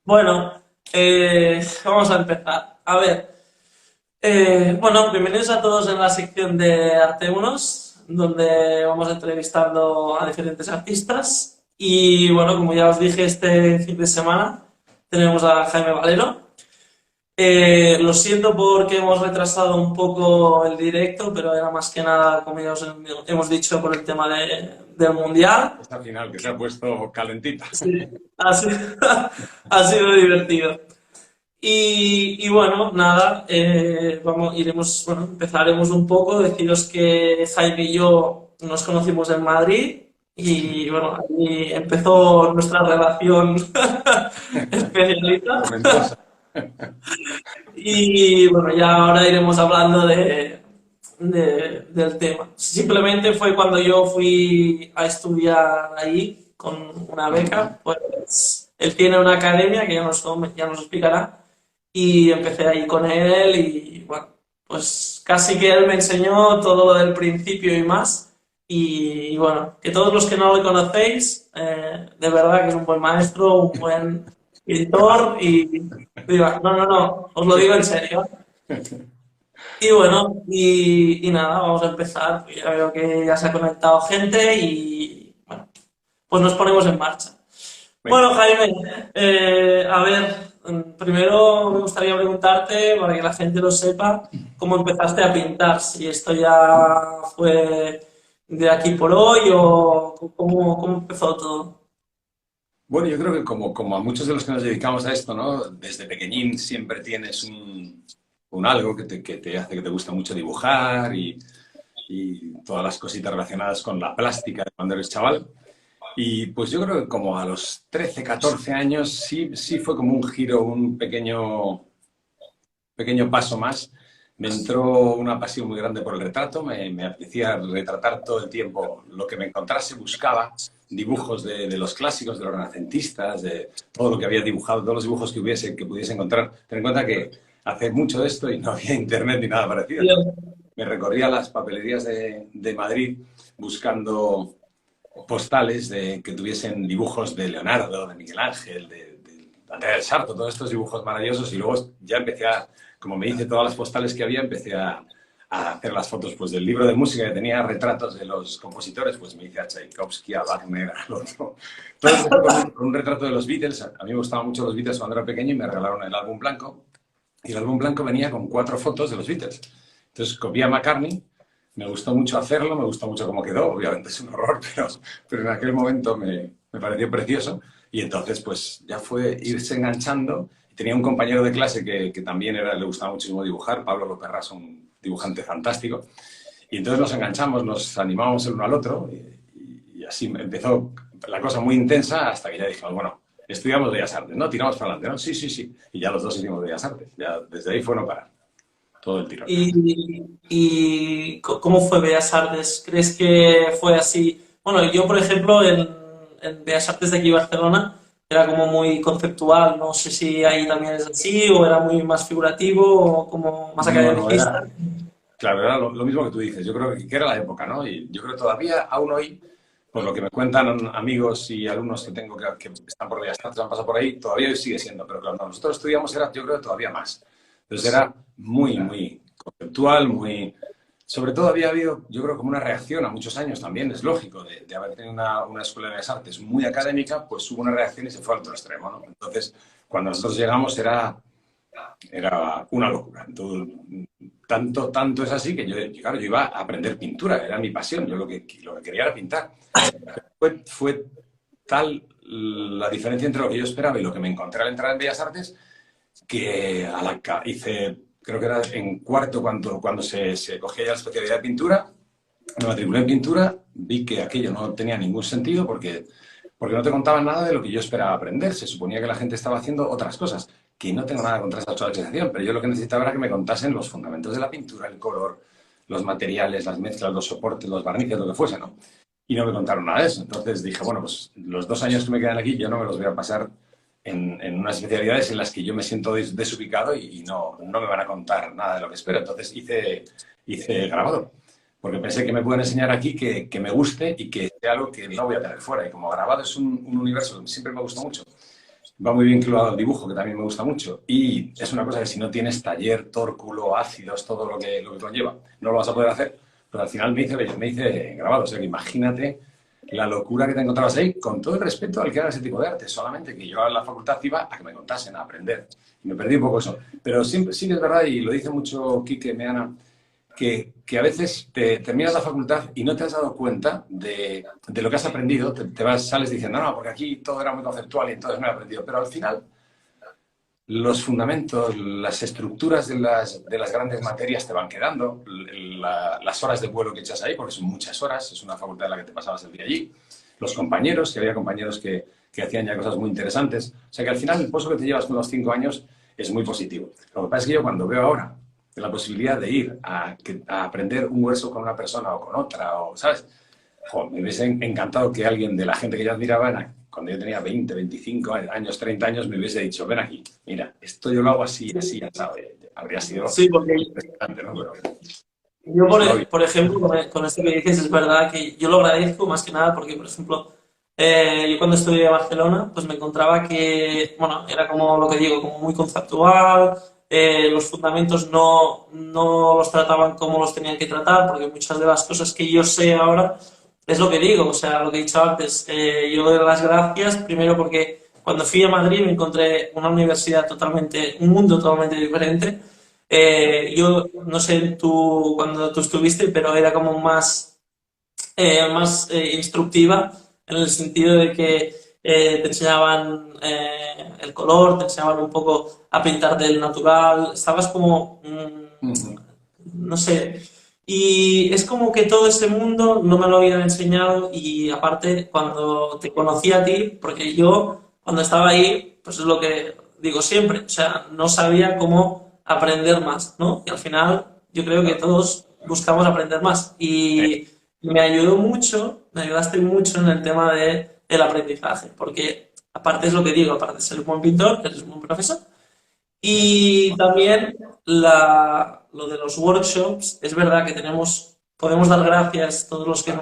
Bueno, vamos a empezar. A ver, bueno, bienvenidos a todos en la sección de Arte Unos, donde vamos entrevistando a diferentes artistas. Y bueno, como ya os dije, este fin de semana tenemos a Jaime Valero. Lo siento porque hemos retrasado un poco el directo, pero era más que nada, como ya os hemos dicho, por el tema del Mundial. Esta final que se ha puesto calentita. Sí, ha sido divertido. Y bueno, nada, bueno, empezaremos un poco, deciros que Jaime y yo nos conocimos en Madrid y bueno, ahí empezó nuestra relación especialista. Tormentosa. Y bueno, ya ahora iremos hablando del tema. Simplemente fue cuando yo fui a estudiar ahí con una beca, pues él tiene una academia que ya nos explicará y empecé ahí con él y bueno, pues casi que él me enseñó todo lo del principio y más. Y bueno, que todos los que no lo conocéis, de verdad que es un buen maestro, un buen pintor y diga, no, no, no, os lo digo en serio. Y bueno, y nada, vamos a empezar. Ya veo que ya se ha conectado gente y bueno, pues nos ponemos en marcha. Venga. Bueno, Jaime, a ver, primero me gustaría preguntarte, para que la gente lo sepa, cómo empezaste a pintar, si esto ya fue de aquí por hoy o cómo empezó todo. Bueno, yo creo que como a muchos de los que nos dedicamos a esto, ¿no? Desde pequeñín siempre tienes un algo que te hace que te gusta mucho dibujar y todas las cositas relacionadas con la plástica de cuando eres chaval. Y pues yo creo que como a los 13, 14 años sí fue como un giro, un pequeño paso más. Me entró una pasión muy grande por el retrato, me apetecía retratar todo el tiempo lo que me encontrase, buscaba dibujos de los clásicos, de los renacentistas, de todo lo que había dibujado, todos los dibujos que hubiese, que pudiese encontrar. Ten en cuenta que hace mucho de esto y no había internet ni nada parecido. Entonces, me recorría las papelerías de Madrid buscando postales que tuviesen dibujos de Leonardo, de Miguel Ángel, de Andrea del Sarto, todos estos dibujos maravillosos y luego ya empecé a, como me hice todas las postales que había, empecé a hacer las fotos pues, del libro de música que tenía retratos de los compositores, pues me hice a Tchaikovsky, a Wagner, al otro. Todo empezó con un retrato de los Beatles. A mí me gustaban mucho los Beatles cuando era pequeño y me regalaron el álbum blanco. Y el álbum blanco venía con 4 fotos de los Beatles. Entonces copié a McCartney, me gustó mucho hacerlo, me gustó mucho cómo quedó, obviamente es un horror, pero en aquel momento me pareció precioso y entonces pues ya fue irse enganchando. Tenía un compañero de clase que también le gustaba muchísimo dibujar, Pablo López Raso, un dibujante fantástico, y entonces nos enganchamos, nos animábamos el uno al otro y así empezó la cosa muy intensa hasta que ya dijimos, bueno, estudiamos Bellas Artes, ¿no? Tiramos para adelante, ¿no? Sí, sí, sí. Y ya los dos hicimos Bellas Artes, ya desde ahí fue no parar, todo el tirón. ¿Cómo fue Bellas Artes? ¿Crees que fue así? Bueno, yo, por ejemplo, en Bellas Artes de aquí Barcelona era como muy conceptual. No sé si ahí también es así o era muy más figurativo o como más No, no, academicista. claro, era lo mismo que tú dices. Yo creo que era la época, ¿no? Y yo creo que todavía, aún hoy, por lo que me cuentan amigos y alumnos que tengo que están por Bellas Artes, han pasado por ahí, todavía hoy sigue siendo. Pero cuando nosotros estudiamos era, yo creo, todavía más. Entonces era muy conceptual, muy... Sobre todo había habido, yo creo, como una reacción a muchos años también, es lógico, de haber tenido una escuela de Bellas Artes muy académica, pues hubo una reacción y se fue al otro extremo, ¿no? Entonces, cuando nosotros llegamos era una locura. Entonces, tanto es así que claro, yo iba a aprender pintura, era mi pasión, yo lo que quería era pintar. Fue tal la diferencia entre lo que yo esperaba y lo que me encontré al entrar en Bellas Artes que hice, creo que era en cuarto cuando se cogía ya la especialidad de pintura, me matriculé en pintura, vi que aquello no tenía ningún sentido porque no te contaban nada de lo que yo esperaba aprender. Se suponía que la gente estaba haciendo otras cosas, que no tengo nada contra esa automatización, pero yo lo que necesitaba era que me contasen los fundamentos de la pintura, el color, los materiales, las mezclas, los soportes, los barnices, lo que fuese, ¿no? Y no me contaron nada de eso. Entonces dije, bueno, pues los 2 años que me quedan aquí yo no me los voy a pasar en unas especialidades en las que yo me siento desubicado y no me van a contar nada de lo que espero. Entonces hice grabador porque pensé que me pueden enseñar aquí que me guste y que sea algo que no voy a tener fuera. Y como grabado es un universo que siempre me gustó mucho va muy vinculado al dibujo, que también me gusta mucho. Y es una cosa que si no tienes taller, tórculo, ácidos, todo lo que conlleva, no lo vas a poder hacer. Pero al final me hice grabado. O sea que imagínate la locura que te encontrabas ahí, con todo el respeto al que haga ese tipo de arte. Solamente que yo a la facultad iba a que me contasen, a aprender. Y me perdí un poco eso. Pero siempre, sí que es verdad, y lo dice mucho Quique Meana, que a veces te terminas la facultad y no te has dado cuenta de lo que has aprendido, sales diciendo, no, porque aquí todo era muy conceptual y entonces no he aprendido, pero al final los fundamentos, las estructuras de las grandes materias te van quedando, las horas de vuelo que echas ahí, porque son muchas horas, es una facultad en la que te pasabas el día allí, los compañeros, que había compañeros que hacían ya cosas muy interesantes, o sea que al final el pozo que te llevas con los 5 años es muy positivo. Lo que pasa es que yo cuando veo ahora la posibilidad de ir a aprender un hueso con una persona o con otra, o, ¿sabes? Jo, me hubiese encantado que alguien de la gente que yo admiraba, cuando yo tenía 20, 25 años, 30 años, me hubiese dicho, ven aquí, mira, esto yo lo hago así, así, ya sabes. Habría sido Sí, porque impresionante, ¿no? Pero yo, no, por ejemplo, con esto que dices, es verdad que yo lo agradezco más que nada porque, por ejemplo, yo cuando estudié en Barcelona, pues me encontraba que, bueno, era como lo que digo, como muy conceptual, los fundamentos no los trataban como los tenían que tratar, porque muchas de las cosas que yo sé ahora es lo que digo, o sea, lo que he dicho antes, yo doy las gracias primero porque cuando fui a Madrid me encontré una universidad totalmente, un mundo totalmente diferente. Yo no sé tú cuando tú estuviste, pero era como más instructiva en el sentido de que te enseñaban el color, te enseñaban un poco a pintar del natural, estabas como, no sé, y es como que todo ese mundo no me lo habían enseñado y aparte cuando te conocí a ti, porque yo cuando estaba ahí, pues es lo que digo siempre, o sea, no sabía cómo aprender más, ¿no? Y al final yo creo que todos buscamos aprender más y me ayudó mucho, me ayudaste mucho en el tema de el aprendizaje, porque aparte es lo que digo, aparte de ser un buen pintor, eres un buen profesor, y también lo de los workshops, es verdad que podemos dar gracias todos los que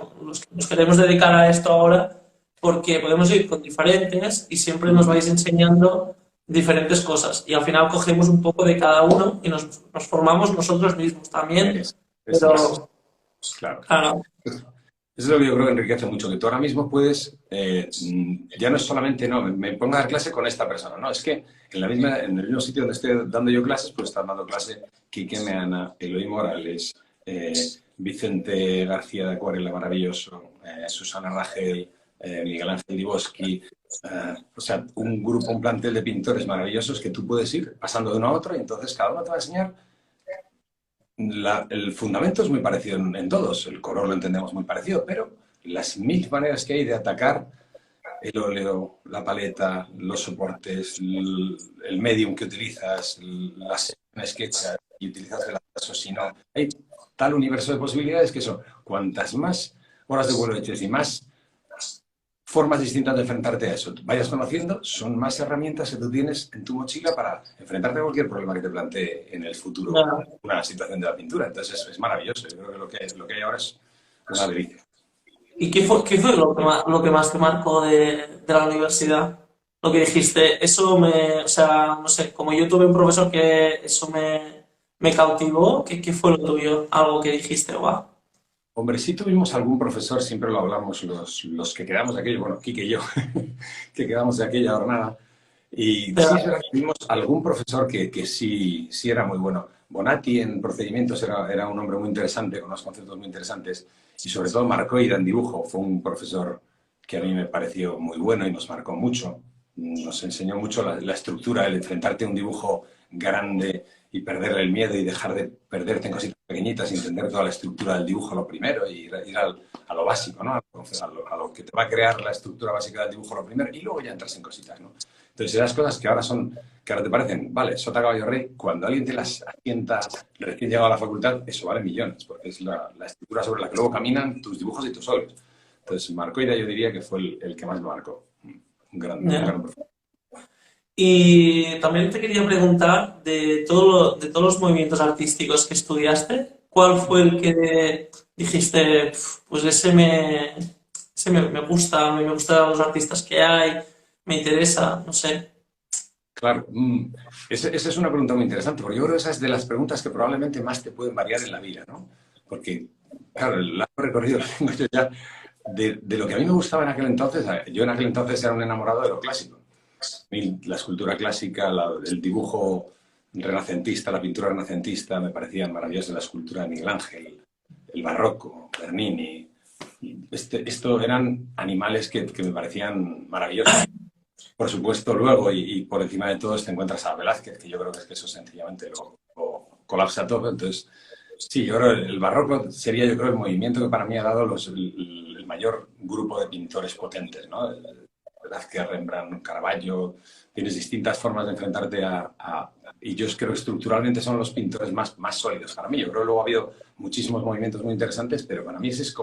nos queremos dedicar a esto ahora, porque podemos ir con diferentes y siempre nos vais enseñando diferentes cosas. Y al final cogemos un poco de cada uno y nos formamos nosotros mismos también. claro, Pero, claro. claro, Eso es lo que yo creo que enriquece mucho, que tú ahora mismo puedes, ya no es solamente, no, me pongo a dar clase con esta persona, no, es que en el mismo sitio donde estoy dando yo clases, pues están dando clase Quique Meana, Eloy Morales, Vicente García de Acuarela, maravilloso, Susana Rangel, Miguel Ángel Diboski, o sea, un grupo, un plantel de pintores maravillosos que tú puedes ir pasando de uno a otro y entonces cada uno te va a enseñar el fundamento es muy parecido en todos, el color lo entendemos muy parecido, pero las mil maneras que hay de atacar el óleo, la paleta, los soportes, el medium que utilizas, las sketches y utilizas el atraso, si no, hay tal universo de posibilidades que eso, cuantas más horas de vuelo eches y más formas distintas de enfrentarte a eso vayas conociendo, son más herramientas que tú tienes en tu mochila para enfrentarte a cualquier problema que te plantee en el futuro ya. una situación de la pintura. Entonces es maravilloso. Yo creo que lo que hay ahora es una delicia. ¿Y qué fue lo que más te marcó de la universidad? Lo que dijiste, o sea, no sé, como yo tuve un profesor que eso me cautivó, ¿qué fue lo tuyo? Algo que dijiste, guau. Hombre, sí tuvimos algún profesor, siempre lo hablamos los que quedamos de aquello, bueno, Quique y yo, que quedamos de aquella jornada. Y Pero, sí, es verdad que tuvimos algún profesor que sí, sí era muy bueno. Bonatti en procedimientos era un hombre muy interesante, con unos conceptos muy interesantes. Y sobre todo Marcoida en dibujo. Fue un profesor que a mí me pareció muy bueno y nos marcó mucho. Nos enseñó mucho la estructura, el enfrentarte a un dibujo grande y perderle el miedo y dejar de perderte en cositas pequeñitas y entender toda la estructura del dibujo lo primero y ir a lo básico, ¿no? A lo que te va a crear la estructura básica del dibujo lo primero y luego ya entras en cositas, ¿no? Entonces, esas cosas que ahora te parecen, vale, sota caballo rey, cuando alguien te las asienta recién llegado a la facultad, eso vale millones, porque es la estructura sobre la que luego caminan tus dibujos y tus óleos. Entonces, Marcoira yo diría que fue el que más me marcó. Un ya. gran profesor. Y también te quería preguntar de todos los movimientos artísticos que estudiaste, ¿cuál fue el que dijiste, "Pf, pues ese me gusta, a mí me gustan los artistas que hay, me interesa, no sé"? Claro. Esa es una pregunta muy interesante, porque yo creo que esa es de las preguntas que probablemente más te pueden variar en la vida, ¿no? Porque, claro, el largo recorrido que tengo yo ya de lo que a mí me gustaba en aquel entonces, yo en aquel entonces era un enamorado de lo clásico. A mí la escultura clásica, el dibujo renacentista, la pintura renacentista me parecían maravillosas, la escultura de Miguel Ángel, el barroco, Bernini. Esto eran animales que me parecían maravillosos. Por supuesto, luego, y por encima de todo, te encuentras a Velázquez, que yo creo que es que eso sencillamente lo colapsa todo. Entonces, sí, yo creo que el barroco sería, yo creo, el movimiento que para mí ha dado el mayor grupo de pintores potentes, ¿no? Velázquez, Rembrandt, Caravaggio, tienes distintas formas de enfrentarte y yo creo que estructuralmente son los pintores más sólidos para mí. Yo creo que luego ha habido muchísimos movimientos muy interesantes, pero para mí ese es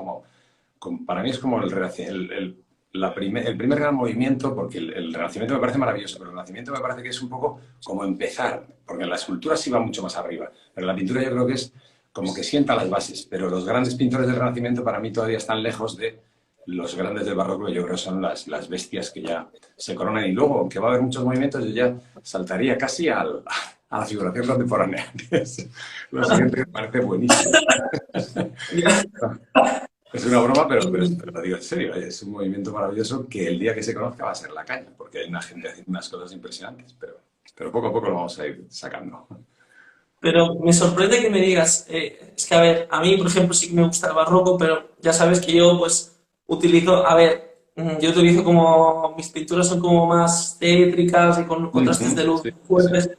para mí es como el primer gran movimiento, porque el Renacimiento me parece maravilloso, pero el Renacimiento me parece que es un poco como empezar, porque en la escultura sí va mucho más arriba, pero la pintura yo creo que es como que sienta las bases, pero los grandes pintores del Renacimiento para mí todavía están lejos de los grandes del barroco, que yo creo que son las bestias que ya se coronan. Y luego, aunque va a haber muchos movimientos, yo ya saltaría casi a la figuración contemporánea. Lo siguiente me parece buenísimo. Es una broma, pero lo digo en serio, es un movimiento maravilloso que el día que se conozca va a ser la caña, porque hay una gente haciendo unas cosas impresionantes, pero poco a poco lo vamos a ir sacando. Pero me sorprende que me digas, es que a ver, a mí por ejemplo sí que me gusta el barroco, pero ya sabes que yo pues utilizo, a ver, yo utilizo como, mis pinturas son como más tétricas y con contrastes de luz Sí, sí. fuertes,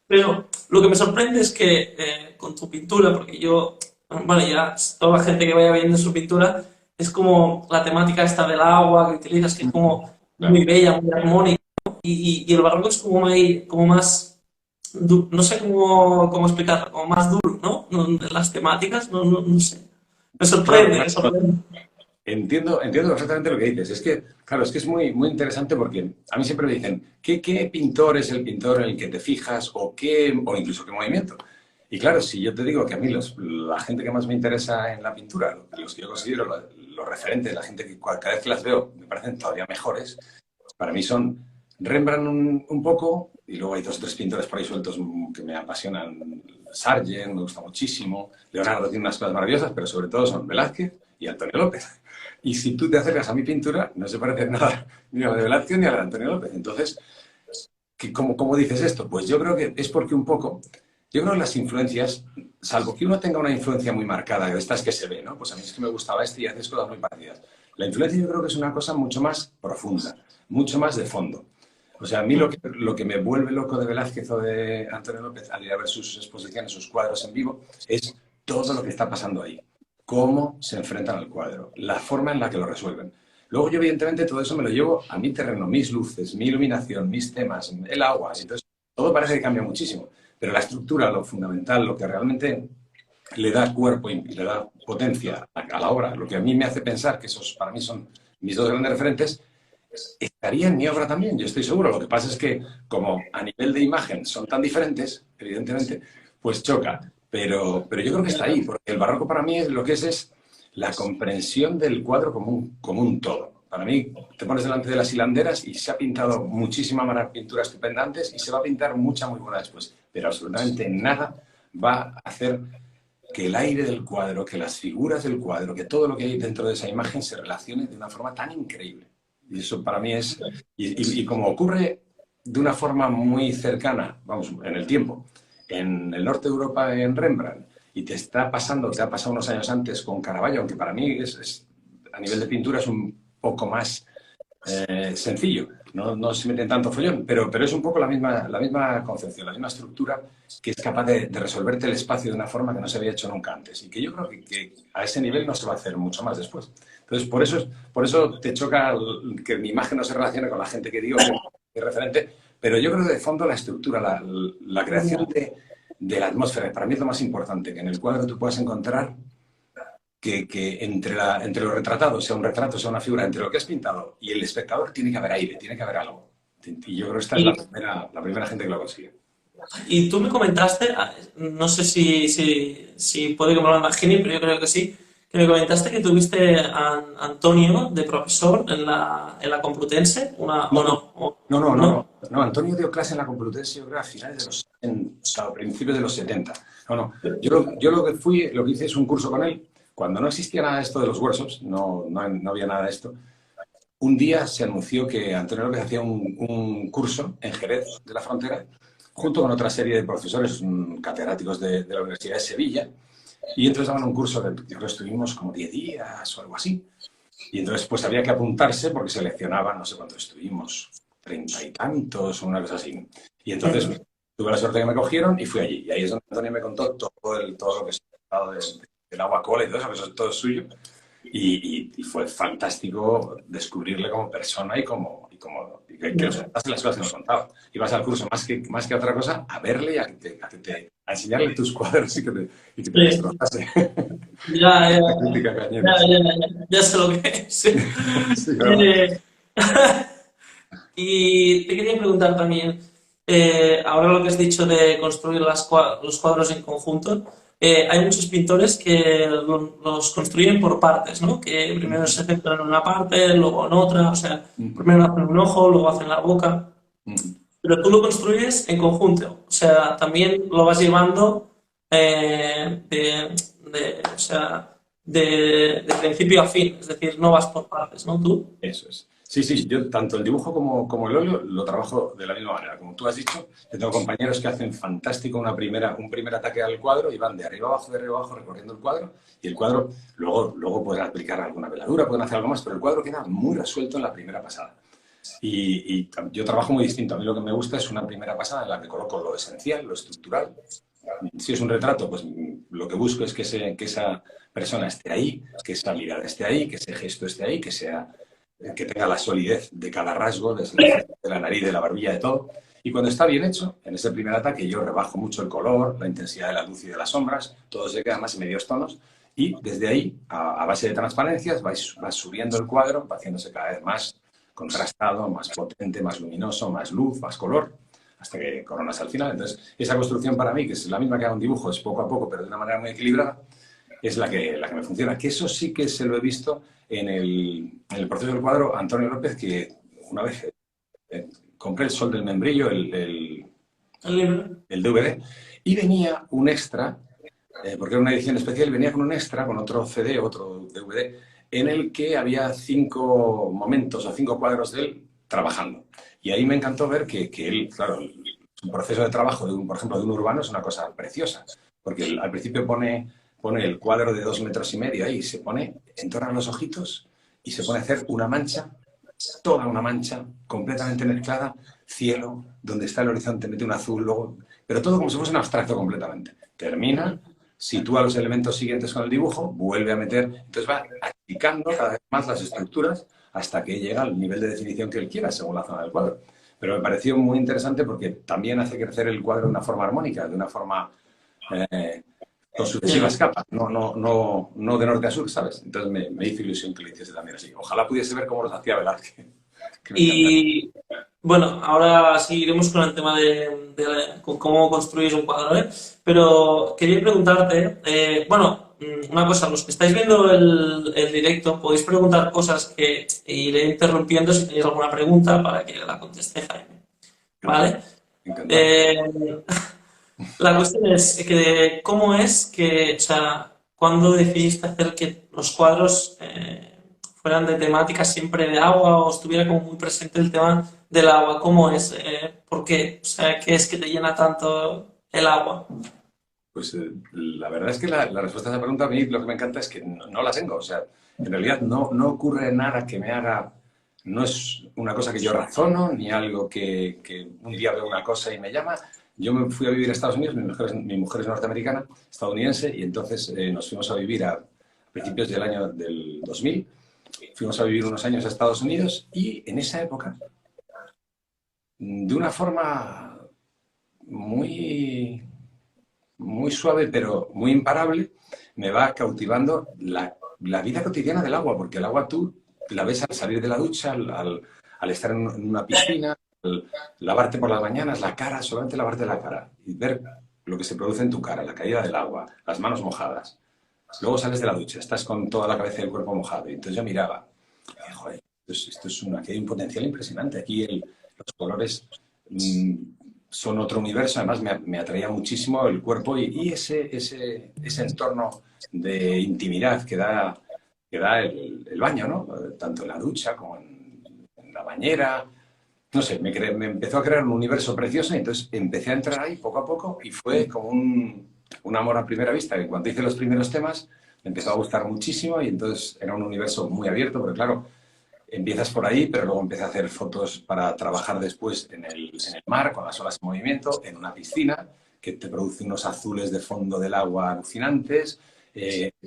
pero lo que me sorprende es que con tu pintura, porque yo, bueno, ya toda la gente que vaya viendo su pintura, es como la temática esta del agua que utilizas, que es como Claro. muy bella, muy armónica, y el barroco es como más no sé cómo explicarlo, como más duro, ¿no? Las temáticas, no sé. Me Claro, sorprende, me claro. sorprende. Entiendo perfectamente lo que dices. Es que, claro, es que es muy interesante porque a mí siempre me dicen, ¿qué pintor es el pintor en el que te fijas o incluso qué movimiento? Y claro, si yo te digo que a mí la gente que más me interesa en la pintura, los que yo considero los referentes, la gente que cada vez que las veo me parecen todavía mejores, para mí son Rembrandt un poco, y luego hay dos o tres pintores por ahí sueltos que me apasionan. Sargent me gusta muchísimo, Leonardo tiene unas cosas maravillosas, pero sobre todo son Velázquez y Antonio López. Y si tú te acercas a mi pintura, no se parece nada ni a la de Velázquez ni a la de Antonio López. Entonces, ¿cómo dices esto? Pues yo creo que es porque un poco, yo creo que las influencias, salvo que uno tenga una influencia muy marcada, de estas que se ve, ¿no? Pues a mí es que me gustaba este y haces cosas muy parecidas. La influencia yo creo que es una cosa mucho más profunda, mucho más de fondo. O sea, a mí lo que me vuelve loco de Velázquez o de Antonio López al ir a ver sus exposiciones, sus cuadros en vivo, es todo lo que está pasando ahí. Cómo se enfrentan al cuadro, la forma en la que lo resuelven. Luego yo, evidentemente, todo eso me lo llevo a mi terreno, mis luces, mi iluminación, mis temas, el agua. Entonces, todo parece que cambia muchísimo. Pero la estructura, lo fundamental, lo que realmente le da cuerpo y le da potencia a la obra, lo que a mí me hace pensar que esos para mí son mis dos grandes referentes, estaría en mi obra también, yo estoy seguro. Lo que pasa es que, como a nivel de imagen son tan diferentes, evidentemente, pues choca. Pero yo creo que está ahí, porque el barroco para mí lo que es la comprensión del cuadro como un todo. Para mí, te pones delante de las hilanderas y se ha pintado muchísima pintura estupenda antes y se va a pintar mucha muy buena después. Pero absolutamente nada va a hacer que el aire del cuadro, que las figuras del cuadro, que todo lo que hay dentro de esa imagen se relacione de una forma tan increíble. Y eso para mí es, y como ocurre de una forma muy cercana, vamos, en el tiempo, en el norte de Europa, en Rembrandt, y te ha pasado unos años antes con Caravaggio, aunque para mí a nivel de pintura es un poco más sencillo, no se mete en tanto follón, pero es un poco la misma concepción, la misma estructura que es capaz de resolverte el espacio de una forma que no se había hecho nunca antes y que yo creo que a ese nivel no se va a hacer mucho más después. Entonces, por eso te choca que mi imagen no se relacione con la gente que digo que es referente, pero yo creo que de fondo la estructura, la creación de la atmósfera, para mí es lo más importante, que en el cuadro tú puedas encontrar que entre los retratados, sea un retrato, sea una figura, entre lo que has pintado y el espectador, tiene que haber aire, tiene que haber algo. Y yo creo que esta es Y, la primera gente que lo consigue. y tú me comentaste, no sé si puede que me lo imagine, pero yo creo que sí, que me comentaste que tuviste a Antonio de profesor en la Complutense, No, o no, no. ¿no? No, Antonio dio clase en la Complutense, yo creo, a finales de los 70, a principios de los 70. No, no. Yo lo que hice es un curso con él. Cuando no existía nada de esto de los workshops, no había nada de esto. Un día se anunció que Antonio López hacía un curso en Jerez de la Frontera, junto con otra serie de profesores catedráticos de la Universidad de Sevilla. Y entonces daban un curso, yo creo que estuvimos como 10 días o algo así. Y entonces pues había que apuntarse porque seleccionaban, no sé cuántos estuvimos, 30 y tantos o una cosa así. Y entonces tuve la suerte que me cogieron y fui allí. Y ahí es donde Antonio me contó todo lo que se ha hablado del agua cola y todo eso, que eso es todo suyo. Y fue fantástico descubrirle como persona y que nos contase las cosas que nos contaba. Ibas al curso más que a otra cosa a verle y a enseñarle tus cuadros y que te Sí. destrozase. Ya, ya, La crítica ya, cañeros. ya sé lo que es. Sí. Sí, ¿verdad? Eh, y te quería preguntar también, ahora lo que has dicho de construir los cuadros en conjunto, hay muchos pintores que los construyen por partes, ¿no? Que primero se centran en una parte, luego en otra, o sea, primero hacen un ojo, luego hacen la boca, pero tú lo construyes en conjunto, o sea, también lo vas llevando o sea, de principio a fin, es decir, no vas por partes, ¿no? Tú. Eso es. Sí, sí, yo tanto el dibujo como el óleo lo trabajo de la misma manera. Como tú has dicho, yo tengo compañeros que hacen fantástico un primer ataque al cuadro y van de arriba abajo, recorriendo el cuadro. Y el cuadro, luego pueden aplicar alguna veladura, pueden hacer algo más, pero el cuadro queda muy resuelto en la primera pasada. Y yo trabajo muy distinto. A mí lo que me gusta es una primera pasada en la que coloco lo esencial, lo estructural. Si es un retrato, pues lo que busco es que esa persona esté ahí, que esa mirada esté ahí, que ese gesto esté ahí, que tenga la solidez de cada rasgo, de la nariz, de la barbilla, de todo. Y cuando está bien hecho, en ese primer ataque yo rebajo mucho el color, la intensidad de la luz y de las sombras, todo se queda más en medios tonos y desde ahí, a base de transparencias, va subiendo el cuadro, va haciéndose cada vez más contrastado, más potente, más luminoso, más luz, más color, hasta que coronas al final. Entonces, esa construcción para mí, que es la misma que hago un dibujo, es poco a poco, pero de una manera muy equilibrada, es la que me funciona. Que eso sí que se lo he visto en el proceso del cuadro Antonio López, que una vez compré El Sol del Membrillo, El libro. el DVD, y venía un extra, porque era una edición especial, venía con un extra, con otro CD, otro DVD, en el que había 5 momentos o 5 cuadros de él trabajando. Y ahí me encantó ver que él, claro, un proceso de trabajo, por ejemplo, de un urbano es una cosa preciosa, porque al principio pone el cuadro de 2,5 metros ahí, se pone, entorna los ojitos y se pone a hacer una mancha, toda una mancha, completamente mezclada, cielo, donde está el horizonte, mete un azul, luego, pero todo como si fuese un abstracto completamente. Termina, sitúa los elementos siguientes con el dibujo, vuelve a meter, entonces va achicando cada vez más las estructuras hasta que llega al nivel de definición que él quiera, según la zona del cuadro. Pero me pareció muy interesante porque también hace crecer el cuadro de una forma armónica, de una forma con sucesivas capas, no de norte a sur, ¿sabes? Entonces me hizo ilusión que lo hiciese también así. Ojalá pudiese ver cómo los hacía Velázquez, que me encantaría. Y bueno, ahora seguiremos con el tema con cómo construir un cuadro, ¿eh? Pero quería preguntarte, bueno, una cosa, los que estáis viendo el directo, podéis preguntar cosas que iré interrumpiendo si tenéis alguna pregunta para que la conteste Jaime, Encantado, ¿vale? encantado. Eh, la cuestión es que, ¿cómo es que, o sea, cuándo decidiste hacer que los cuadros fueran de temática siempre de agua o estuviera como muy presente el tema del agua? ¿Cómo es? ¿Por qué? O sea, ¿qué es que te llena tanto el agua? Pues la verdad es que la respuesta a esa pregunta a mí lo que me encanta es que no la tengo. O sea, en realidad no ocurre nada que me haga. No es una cosa que yo razono, ni algo que un día veo una cosa y me llama. Yo me fui a vivir a Estados Unidos, mi mujer es norteamericana, estadounidense, y entonces nos fuimos a vivir a principios del año del 2000. Fuimos a vivir unos años a Estados Unidos y en esa época, de una forma muy muy suave, pero muy imparable, me va cautivando la vida cotidiana del agua, porque el agua tú la ves al salir de la ducha, al estar en una piscina, al lavarte por las mañanas la cara, solamente lavarte la cara y ver lo que se produce en tu cara, la caída del agua, las manos mojadas. luego sales de la ducha, estás con toda la cabeza y el cuerpo mojado. Y entonces yo miraba, y, joder, esto es aquí hay un potencial impresionante. Aquí los colores mm, son otro universo. Además, me atraía muchísimo el cuerpo y ese entorno de intimidad que da el baño, ¿no? Tanto en la ducha como en la bañera. No sé, me empezó a crear un universo precioso y entonces empecé a entrar ahí poco a poco y fue como un amor a primera vista. Y cuando hice los primeros temas, me empezó a gustar muchísimo y entonces era un universo muy abierto, porque claro, empiezas por ahí, pero luego empecé a hacer fotos para trabajar después en el mar, con las olas en movimiento, en una piscina, que te produce unos azules de fondo del agua alucinantes,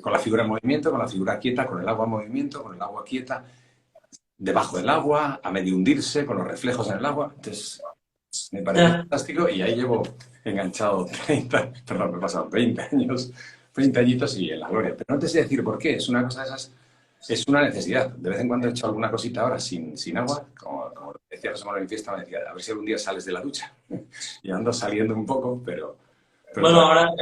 con la figura en movimiento, con la figura quieta, con el agua en movimiento, con el agua quieta, debajo del agua, a medio hundirse, con los reflejos en el agua. Entonces, me pareció Ya. fantástico y ahí llevo enganchado 30, perdón, me he pasado 20 años, 30 añitos y en la gloria. Pero no te sé decir por qué, es una cosa de esas, es una necesidad. De vez en cuando he hecho alguna cosita ahora sin agua, como decía José Manuel en fiesta, me decía, a ver si algún día sales de la ducha. Y ando saliendo un poco, pero Bueno, todavía ahora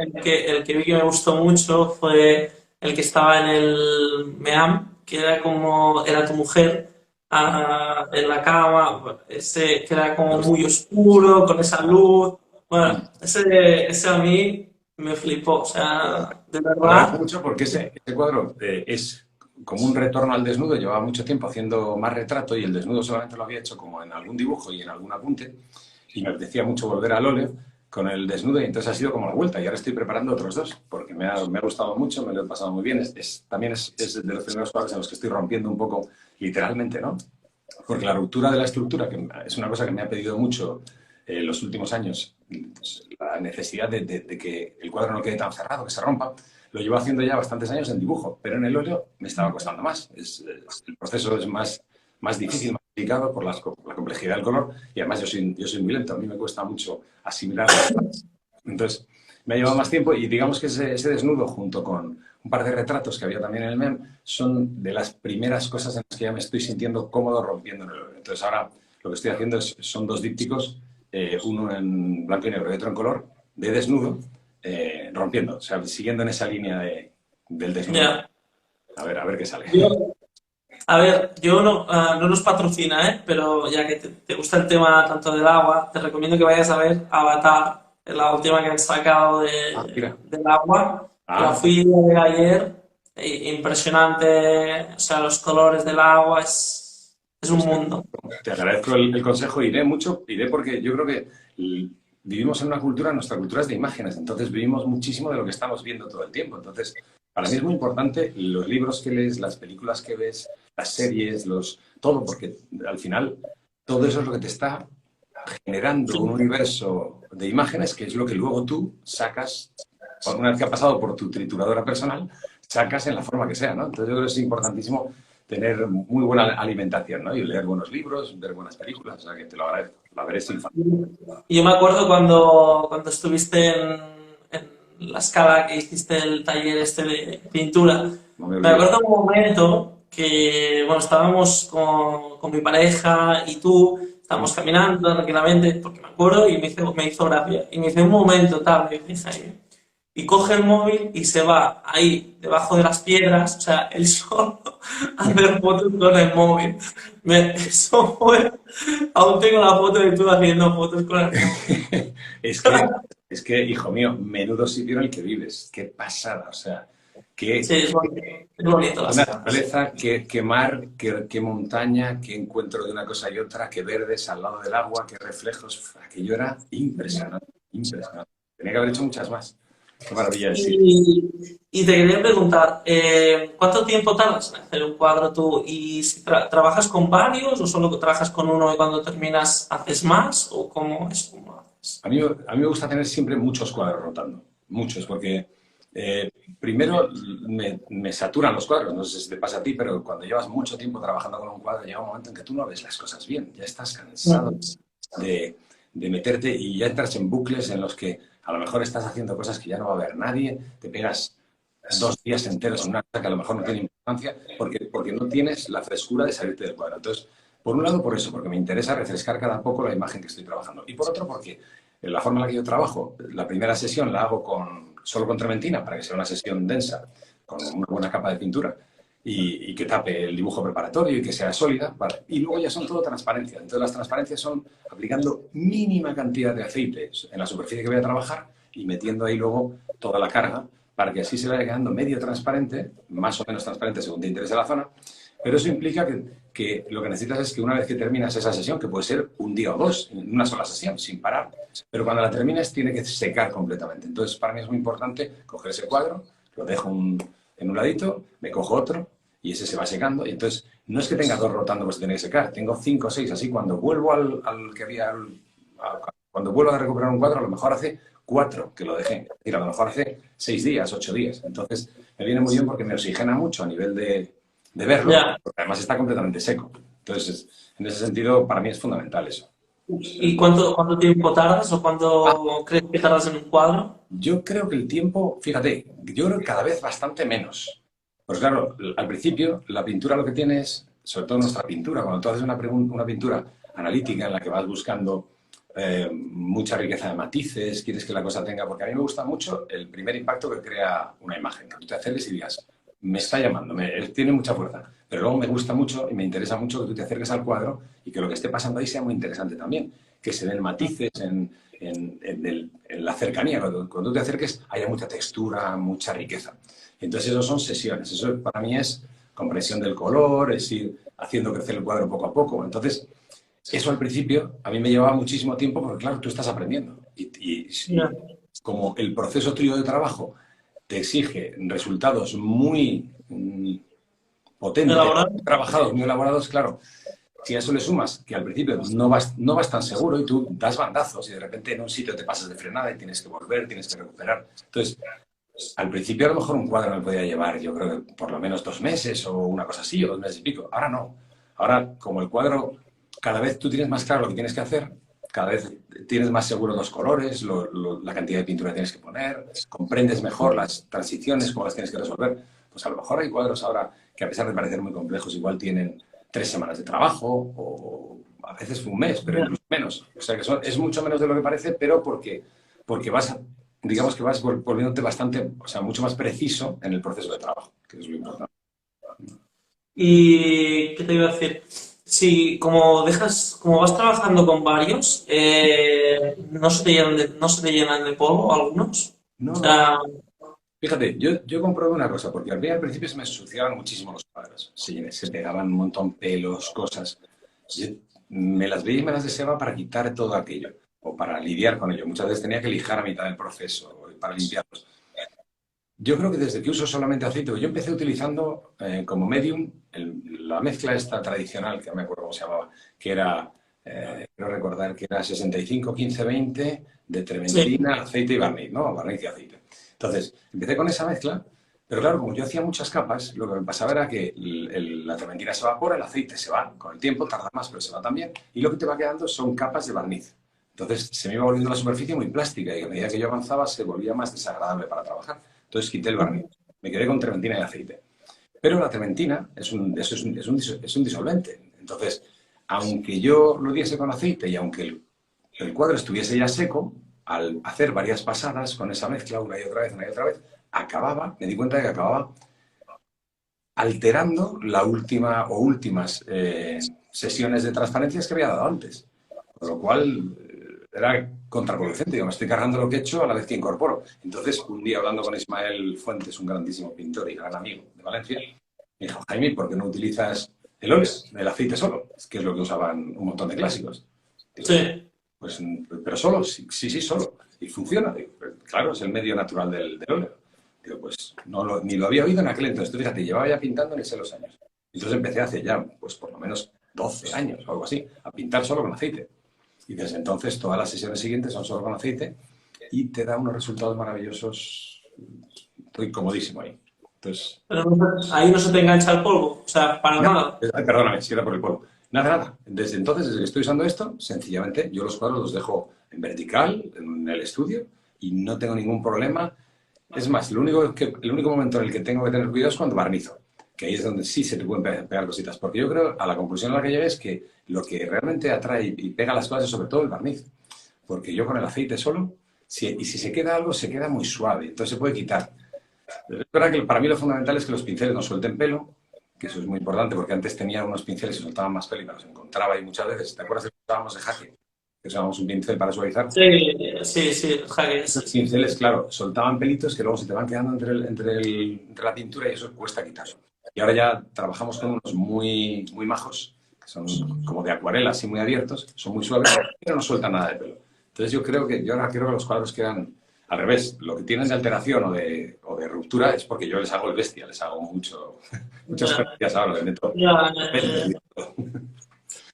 el que vi que me gustó mucho fue el que estaba en el MEAM, que era como, era tu mujer, en la cama, bueno, ese que era me como gusta. muy oscuro, con esa luz. Bueno, ese a mí me flipó, o sea, de Te agradezco verdad. mucho porque ese cuadro es como un retorno al desnudo. Llevaba mucho tiempo haciendo más retrato y el desnudo solamente lo había hecho como en algún dibujo y en algún apunte. Y me apetecía mucho volver al óleo con el desnudo y entonces ha sido como la vuelta. Y ahora estoy preparando otros dos porque me ha gustado mucho, me lo he pasado muy bien. También es de los primeros cuadros en los que estoy rompiendo un poco literalmente, ¿no? Porque la ruptura de la estructura, que es una cosa que me ha pedido mucho en los últimos años, la necesidad de que el cuadro no quede tan cerrado, que se rompa, lo llevo haciendo ya bastantes años en dibujo, pero en el óleo me estaba costando más. El proceso es más difícil, más complicado por la complejidad del color y además yo soy muy lento, a mí me cuesta mucho asimilar. Entonces, me ha llevado más tiempo y digamos que ese desnudo junto con un par de retratos que había también en el MEM son de las primeras cosas en las que ya me estoy sintiendo cómodo rompiendo en el óleo. Entonces ahora lo que estoy haciendo son dos dípticos, uno en blanco y negro y otro en color, de desnudo, rompiendo, o sea, siguiendo en esa línea del desnudo. Ya. A ver qué sale. Yo, a ver, yo no, no nos patrocina, ¿eh? Pero ya que te gusta el tema tanto del agua, te recomiendo que vayas a ver Avatar, la última que han sacado Ah, mira. del agua. La Ah, fui a ver ayer, impresionante, o sea, los colores del agua, es un pues mundo. te agradezco el consejo, iré mucho, iré porque yo creo que vivimos en una cultura, nuestra cultura es de imágenes, entonces vivimos muchísimo de lo que estamos viendo todo el tiempo. Entonces, para mí es muy importante los libros que lees, las películas que ves, las series, todo, porque al final todo eso es lo que te está generando un universo de imágenes que es lo que luego tú sacas, una vez que ha pasado por tu trituradora personal, sacas en la forma que sea, ¿no? Entonces yo creo que es importantísimo tener muy buena alimentación, ¿no? Y leer buenos libros, ver buenas películas, o sea que te lo agradezco, la veré sin falta. Y yo me acuerdo cuando estuviste en la escala que hiciste el taller este de pintura. No me Me olvido. acuerdo un momento que, bueno, estábamos con mi pareja y tú, estábamos caminando tranquilamente, porque me acuerdo y me hizo gracia. Y me dice un momento tal, me dice ahí. Y coge el móvil y se va ahí, debajo de las piedras, o sea, él solo a hacer fotos con el móvil. Eso fue. Aún tengo la foto de tú haciendo fotos con el móvil. es que, es que, hijo mío, menudo sitio en el que vives, qué pasada, o sea, Sí, qué, es bonito qué la sierra, sí. naturaleza, qué mar, qué montaña, qué encuentro de una cosa y otra, qué verdes al lado del agua, qué reflejos. Uf, aquello era impresionante, impresionante. Tenía que haber hecho muchas más. Qué maravilla de sitio. Y te quería preguntar, ¿cuánto tiempo tardas en hacer un cuadro tú? ¿Y si trabajas con varios o solo trabajas con uno y cuando terminas haces más? ¿O cómo es? ¿Cómo lo haces? A mí me gusta tener siempre muchos cuadros rotando, muchos, porque eh, primero me saturan los cuadros, no sé si te pasa a ti, pero cuando llevas mucho tiempo trabajando con un cuadro llega un momento en que tú no ves las cosas bien, ya estás cansado de, de meterte y ya entras en bucles en los que a lo mejor estás haciendo cosas que ya no va a ver nadie, te pegas 2 días enteros en una cosa que a lo mejor no tiene importancia porque no tienes la frescura de salirte del cuadro. Entonces, por un lado, por eso, porque me interesa refrescar cada poco la imagen que estoy trabajando. Y por otro, porque la forma en la que yo trabajo, la primera sesión la hago solo con trementina, para que sea una sesión densa, con una buena capa de pintura y que tape el dibujo preparatorio y que sea sólida. ¿Vale? Y luego ya son todo transparencia. Entonces las transparencias son aplicando mínima cantidad de aceite en la superficie que voy a trabajar y metiendo ahí luego toda la carga para que así se vaya quedando medio transparente, más o menos transparente según te interese la zona. Pero eso implica que lo que necesitas es que una vez que terminas esa sesión, que puede ser un día o dos, en una sola sesión, sin parar, pero cuando la termines tiene que secar completamente. Entonces, para mí es muy importante coger ese cuadro, lo dejo en un ladito, me cojo otro y ese se va secando. Y entonces, no es que tenga dos rotando, pues se tiene que secar. Tengo 5 o 6, así cuando vuelvo al que había... Cuando vuelvo a recuperar un cuadro, a lo mejor hace 4 que lo dejé. Es decir, a lo mejor hace 6 días, 8 días. Entonces, me viene muy bien porque me oxigena mucho a nivel de verlo, Ya. porque además está completamente seco. Entonces, en ese sentido, para mí es fundamental eso. ¿Y cuánto tiempo tardas o Ah, cuánto crees que tardas en un cuadro? yo creo que el tiempo, fíjate, yo creo que cada vez bastante menos. Pues claro, al principio la pintura lo que tiene es, sobre todo nuestra pintura, cuando tú haces una pintura analítica en la que vas buscando mucha riqueza de matices, quieres que la cosa tenga, porque a mí me gusta mucho el primer impacto que crea una imagen, que tú te acerques y digas, me está llamando, tiene mucha fuerza, pero luego me gusta mucho y me interesa mucho que tú te acerques al cuadro y que lo que esté pasando ahí sea muy interesante también, que se den matices en la cercanía, cuando tú te acerques haya mucha textura, mucha riqueza. Entonces, eso son sesiones. Eso para mí es comprensión del color, es ir haciendo crecer el cuadro poco a poco. Entonces, eso al principio a mí me llevaba muchísimo tiempo porque, claro, tú estás aprendiendo. Y Ya. como el proceso tuyo de trabajo te exige resultados muy potentes, ¿Elaborar? trabajados, muy elaborados, claro, si a eso le sumas que al principio no vas tan seguro y tú das bandazos y de repente en un sitio te pasas de frenada y tienes que volver, tienes que recuperar. Entonces, al principio a lo mejor un cuadro me podía llevar, yo creo que por lo menos 2 meses o una cosa así, o 2 meses y pico. Ahora no. Ahora, como el cuadro, cada vez tú tienes más claro lo que tienes que hacer, cada vez tienes más seguro los colores, la cantidad de pintura que tienes que poner, comprendes mejor las transiciones, cómo las tienes que resolver. Pues a lo mejor hay cuadros ahora que a pesar de parecer muy complejos, igual tienen 3 semanas de trabajo o a veces un mes, pero Ya. incluso menos. O sea que es mucho menos de lo que parece, pero porque digamos que vas volviéndote bastante, o sea, mucho más preciso en el proceso de trabajo, que es lo importante. ¿Y qué te iba a decir? Si como vas trabajando con varios, no se te llenan de polvo algunos. O No, no. sea, Fíjate, yo comprobé una cosa, porque al principio se me ensuciaban muchísimo los cuadros. Sí, se pegaban un montón pelos, cosas. Yo me las veía y me las deseaba para quitar todo aquello, o para lidiar con ello. Muchas veces tenía que lijar a mitad del proceso para limpiarlos. Yo creo que desde que uso solamente aceite, yo empecé utilizando como medium la mezcla esta tradicional, que no me acuerdo cómo se llamaba, que era, quiero recordar que era 65-15-20 de sí, trementina, aceite y barniz, ¿no? Barniz y aceite. Entonces, empecé con esa mezcla, pero claro, como yo hacía muchas capas, lo que me pasaba era que la trementina se evapora, el aceite se va con el tiempo, tarda más, pero se va también, y lo que te va quedando son capas de barniz. Entonces, se me iba volviendo la superficie muy plástica y a medida que yo avanzaba se volvía más desagradable para trabajar. Entonces quité el barniz. Me quedé con trementina y aceite. Pero la trementina es un disolvente. Entonces, aunque yo lo diese con aceite y aunque el cuadro estuviese ya seco, al hacer varias pasadas con esa mezcla una y otra vez, me di cuenta de que acababa alterando la última o últimas sesiones de transparencias que había dado antes. Con lo cual era contraproducente. Yo me estoy cargando lo que he hecho a la vez que incorporo. Entonces, un día hablando con Ismael Fuentes, un grandísimo pintor y gran amigo de Valencia, me dijo, Jaime, ¿por qué no utilizas el óleo, el aceite solo? Que es lo que usaban un montón de clásicos. Digo, sí. pues, pero solo, sí, sí, solo. Y funciona. Digo, pues, claro, es el medio natural del óleo. Digo, pues ni lo había oído en aquel entonces. Tú fíjate, llevaba ya pintando ni sé los años. Entonces empecé hace ya, pues por lo menos 12 años o algo así, a pintar solo con aceite. Y desde entonces todas las sesiones siguientes son solo con aceite y te da unos resultados maravillosos. Estoy comodísimo ahí. Entonces, Pero ahí no se te engancha el polvo, o sea, para no, nada. ay, perdóname, si era por el polvo. Nada, nada. Desde entonces, desde que estoy usando esto, sencillamente yo los cuadros los dejo en vertical, en el estudio, y no tengo ningún problema. Es más, el único momento en el que tengo que tener cuidado es cuando barnizo, que ahí es donde sí se te pueden pegar cositas. Porque yo creo, a la conclusión a la que llegué es que lo que realmente atrae y pega las cosas es sobre todo el barniz. Porque yo con el aceite solo, y si se queda algo, se queda muy suave, entonces se puede quitar. Es verdad que para mí lo fundamental es que los pinceles no suelten pelo, que eso es muy importante, porque antes tenía unos pinceles que soltaban más pelo y me los encontraba ahí muchas veces. ¿Te acuerdas de que usábamos de Jaque? Que usábamos un pincel para suavizar. Sí, sí, sí, Jaque, Esos sí, sí. pinceles, claro, soltaban pelitos que luego se te van quedando entre la pintura y eso cuesta quitarlo. Y ahora ya trabajamos con unos muy, muy majos, que son como de acuarela, así muy abiertos, son muy suaves, pero no sueltan nada de pelo. Entonces yo ahora quiero que los cuadros quedan al revés. Lo que tienen de alteración o de ruptura es porque yo les hago el bestia, les hago muchas Ya, prácticas ahora, les meto ya, pelos y todo.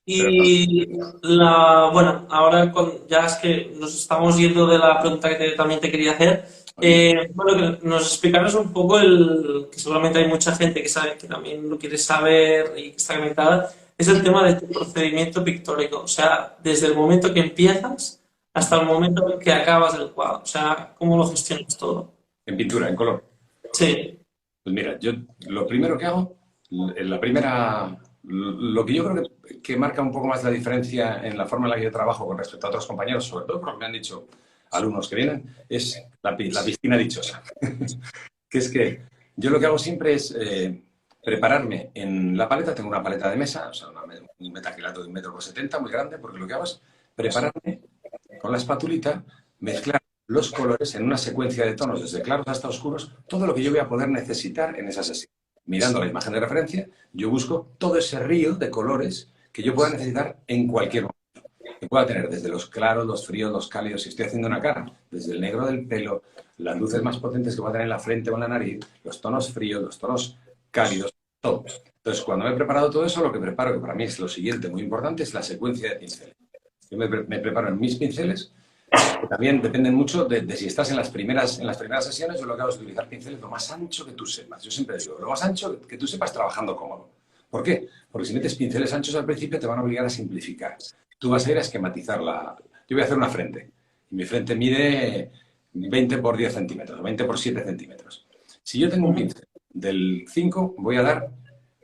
Pero y bueno, ahora ya es que nos estamos yendo de la pregunta que también te quería hacer. oye, Bueno, que nos explicaras un poco que seguramente hay mucha gente que sabe, que también lo quiere saber y que está conectada, es el tema de tu procedimiento pictórico. O sea, desde el momento que empiezas hasta el momento en que acabas el cuadro. O sea, ¿cómo lo gestionas todo? en pintura, en color. Sí, Pues mira, yo lo primero que hago, lo que yo creo que marca un poco más la diferencia en la forma en la que yo trabajo con respecto a otros compañeros, sobre todo porque me han dicho alumnos que vienen, es la piscina dichosa. Que es que yo lo que hago siempre es prepararme en la paleta, tengo una paleta de mesa, o sea, un metacrilato de 1,70 m, muy grande, porque lo que hago es prepararme con la espatulita, mezclar los colores en una secuencia de tonos, desde claros hasta oscuros, todo lo que yo voy a poder necesitar en esa sesión. Mirando la imagen de referencia, yo busco todo ese río de colores que yo pueda necesitar en cualquier momento. Que pueda tener desde los claros, los fríos, los cálidos, si estoy haciendo una cara, desde el negro del pelo, las luces más potentes que pueda tener en la frente o en la nariz, los tonos fríos, los tonos cálidos, todo. Entonces, cuando me he preparado todo eso, lo que preparo, que para mí es lo siguiente, muy importante, es la secuencia de pinceles. Yo me preparo en mis pinceles, que también dependen mucho de si estás en las primeras sesiones. Yo lo que hago es utilizar pinceles lo más ancho que tú sepas. Yo siempre digo, lo más ancho que tú sepas trabajando cómodo. ¿Por qué? Porque si metes pinceles anchos al principio te van a obligar a simplificar. Tú vas a ir a esquematizar Yo voy a hacer una frente y mi frente mide 20 por 10 centímetros, 20 por 7 centímetros. Si yo tengo un pincel del 5, voy a dar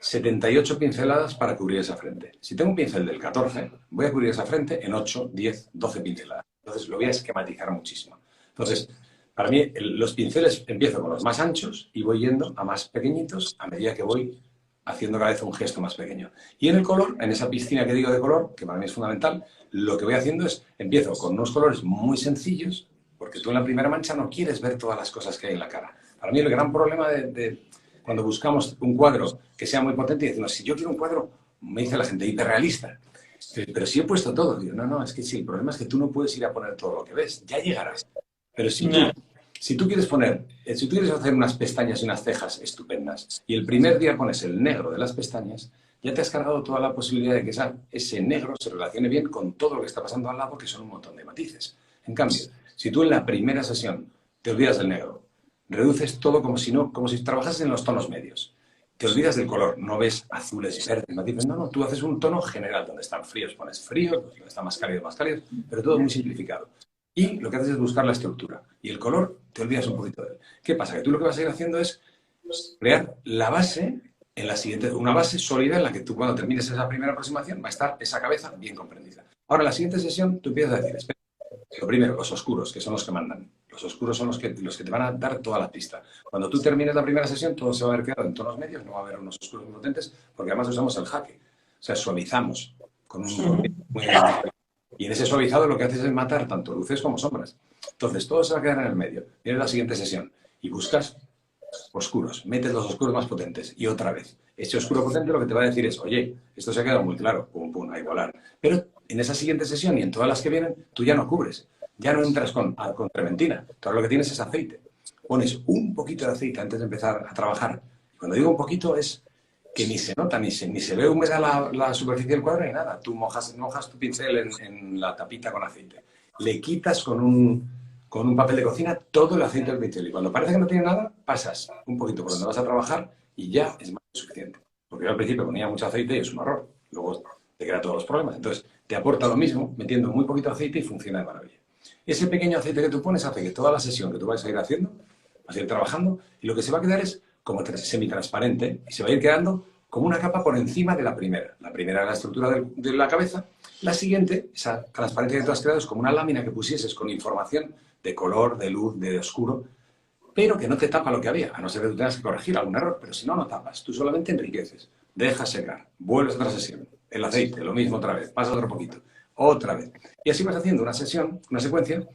78 pinceladas para cubrir esa frente. Si tengo un pincel del 14, voy a cubrir esa frente en 8, 10, 12 pinceladas. Entonces lo voy a esquematizar muchísimo. Entonces, para mí, los pinceles empiezo con los más anchos y voy yendo a más pequeñitos a medida que voy haciendo cada vez un gesto más pequeño. Y en el color, en esa piscina que digo de color, que para mí es fundamental, lo que voy haciendo es, empiezo con unos colores muy sencillos, porque tú en la primera mancha no quieres ver todas las cosas que hay en la cara. Para mí el gran problema cuando buscamos un cuadro que sea muy potente y decimos, si yo quiero un cuadro, me dice la gente, hiperrealista. Pero si he puesto todo, digo, no, es que sí, el problema es que tú no puedes ir a poner todo lo que ves, ya llegarás. Pero ya, si tú quieres si tú quieres hacer unas pestañas y unas cejas estupendas y el primer día pones el negro de las pestañas, ya te has cargado toda la posibilidad de que ese negro se relacione bien con todo lo que está pasando al lado, que son un montón de matices. En cambio, si tú en la primera sesión te olvidas del negro, reduces todo como si trabajases en los tonos medios. Te olvidas del color, no ves azules y verdes, matices. No, tú haces un tono general, donde están fríos pones fríos, donde están más cálidos, pero todo muy simplificado. Y lo que haces es buscar la estructura. Y el color, te olvidas un poquito de él. ¿Qué pasa? Que tú lo que vas a ir haciendo es crear la base en la siguiente, una base sólida en la que tú cuando termines esa primera aproximación va a estar esa cabeza bien comprendida. Ahora, en la siguiente sesión, tú empiezas a decir, espera, lo primero, los oscuros, que son los que mandan. Los oscuros son los que te van a dar toda la pista. Cuando tú termines la primera sesión, todo se va a haber quedado en tonos medios, no va a haber unos oscuros muy potentes, porque además usamos el jaque. O sea, suavizamos con un muy y en ese suavizado lo que haces es matar tanto luces como sombras. Entonces, todo se va a quedar en el medio. Viene la siguiente sesión y buscas oscuros, metes los oscuros más potentes y otra vez. Ese oscuro potente lo que te va a decir es, oye, esto se ha quedado muy claro, pum, pum, a igualar. Pero en esa siguiente sesión y en todas las que vienen, tú ya no cubres, ya no entras con trementina. Todo lo que tienes es aceite. Pones un poquito de aceite antes de empezar a trabajar. Cuando digo un poquito es que ni se nota, ni se ve húmeda la superficie del cuadro ni nada. Tú mojas tu pincel en la tapita con aceite. Le quitas con un papel de cocina todo el aceite del pincel. Y cuando parece que no tiene nada, pasas un poquito por donde vas a trabajar y ya es más que suficiente. Porque yo al principio ponía mucho aceite y es un error. Luego te crea todos los problemas. Entonces, te aporta lo mismo metiendo muy poquito aceite y funciona de maravilla. Ese pequeño aceite que tú pones hace que toda la sesión que tú vas a ir haciendo, vas a ir trabajando, y lo que se va a quedar es como semitransparente y se va a ir quedando como una capa por encima de la primera. La primera era la estructura de la cabeza. La siguiente, esa transparencia que tú has creado, es como una lámina que pusieses con información de color, de luz, de oscuro, pero que no te tapa lo que había, a no ser que tú tengas que corregir algún error, pero si no, no tapas. Tú solamente enriqueces, dejas secar, vuelves a otra sesión, el aceite, lo mismo otra vez, pasa otro poquito, otra vez. Y así vas haciendo una sesión, una secuencia,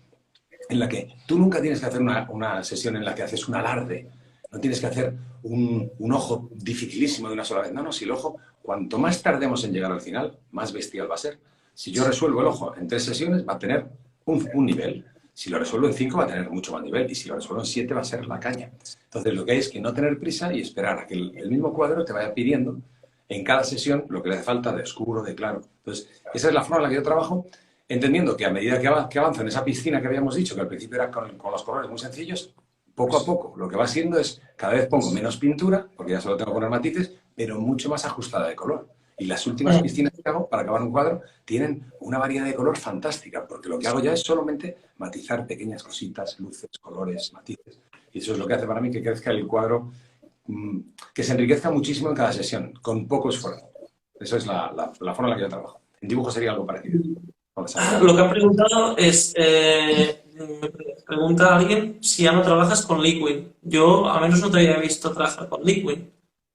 en la que tú nunca tienes que hacer una sesión en la que haces un alarde, no tienes que hacer un ojo dificilísimo de una sola vez. No, no, si el ojo, cuanto más tardemos en llegar al final, más bestial va a ser. Si yo resuelvo el ojo en 3 sesiones, va a tener un nivel. Si lo resuelvo en 5, va a tener mucho más nivel. Y si lo resuelvo en 7, va a ser la caña. Entonces, lo que hay es que no tener prisa y esperar a que el mismo cuadro te vaya pidiendo en cada sesión lo que le hace falta de oscuro, de claro. Entonces, esa es la forma en la que yo trabajo, entendiendo que a medida que avanzo en esa piscina que habíamos dicho, que al principio era con los colores muy sencillos, poco a poco lo que va siendo es cada vez pongo menos pintura, porque ya solo tengo que poner matices, pero mucho más ajustada de color. Y las últimas piscinas que hago para acabar un cuadro tienen una variedad de color fantástica, porque lo que hago ya es solamente matizar pequeñas cositas, luces, colores, matices. Y eso es lo que hace para mí que crezca el cuadro, que se enriquezca muchísimo en cada sesión, con poco esfuerzo. Esa es la forma en la que yo trabajo. En dibujo sería algo parecido. Lo que han preguntado es, me pregunta alguien si ya no trabajas con Liquid. Yo al menos no te había visto trabajar con Liquid.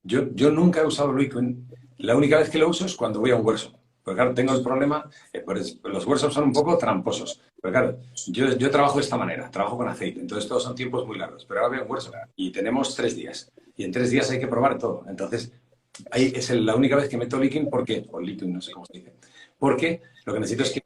Yo nunca he usado Liquid. La única vez que lo uso es cuando voy a un workshop. Porque claro, tengo el problema, pues, los workshops son un poco tramposos. Pero claro, yo trabajo de esta manera, trabajo con aceite. Entonces todos son tiempos muy largos. Pero ahora voy a un workshop y tenemos 3 días. Y en 3 días hay que probar todo. Entonces, ahí es la única vez que meto Liquid, porque, o Liquid, no sé cómo se dice. Porque lo que necesito es que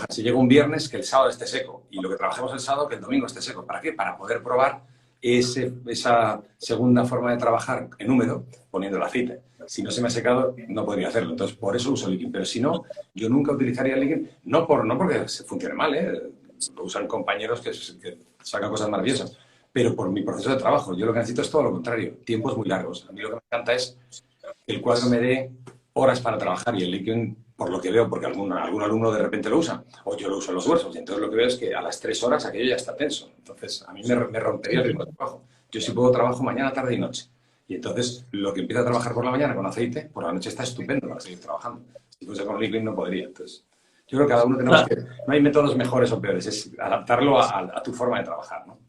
si llega un viernes, que el sábado esté seco. Y lo que trabajemos el sábado, que el domingo esté seco. ¿Para qué? Para poder probar esa segunda forma de trabajar en húmedo, poniendo el aceite. Si no se me ha secado, no podría hacerlo. Entonces, por eso uso Liquid. Pero si no, yo nunca utilizaría Liquid, no porque se funcione mal, ¿eh? Lo usan compañeros que sacan cosas maravillosas. Pero por mi proceso de trabajo, yo lo que necesito es todo lo contrario, tiempos muy largos. A mí lo que me encanta es que el cuadro me dé horas para trabajar y el Liquid, por lo que veo, porque algún alumno de repente lo usa, o yo lo uso en los workshops, y entonces lo que veo es que a las 3 horas aquello ya está tenso. Entonces, a mí me rompería el ritmo de trabajo. Yo sí puedo trabajo mañana, tarde y noche. Y entonces, lo que empieza a trabajar por la mañana con aceite, por la noche está estupendo para seguir trabajando. Si fuese con Liquid no podría. Entonces, yo creo que cada uno tenemos que... No hay métodos mejores o peores, es adaptarlo a tu forma de trabajar, ¿no?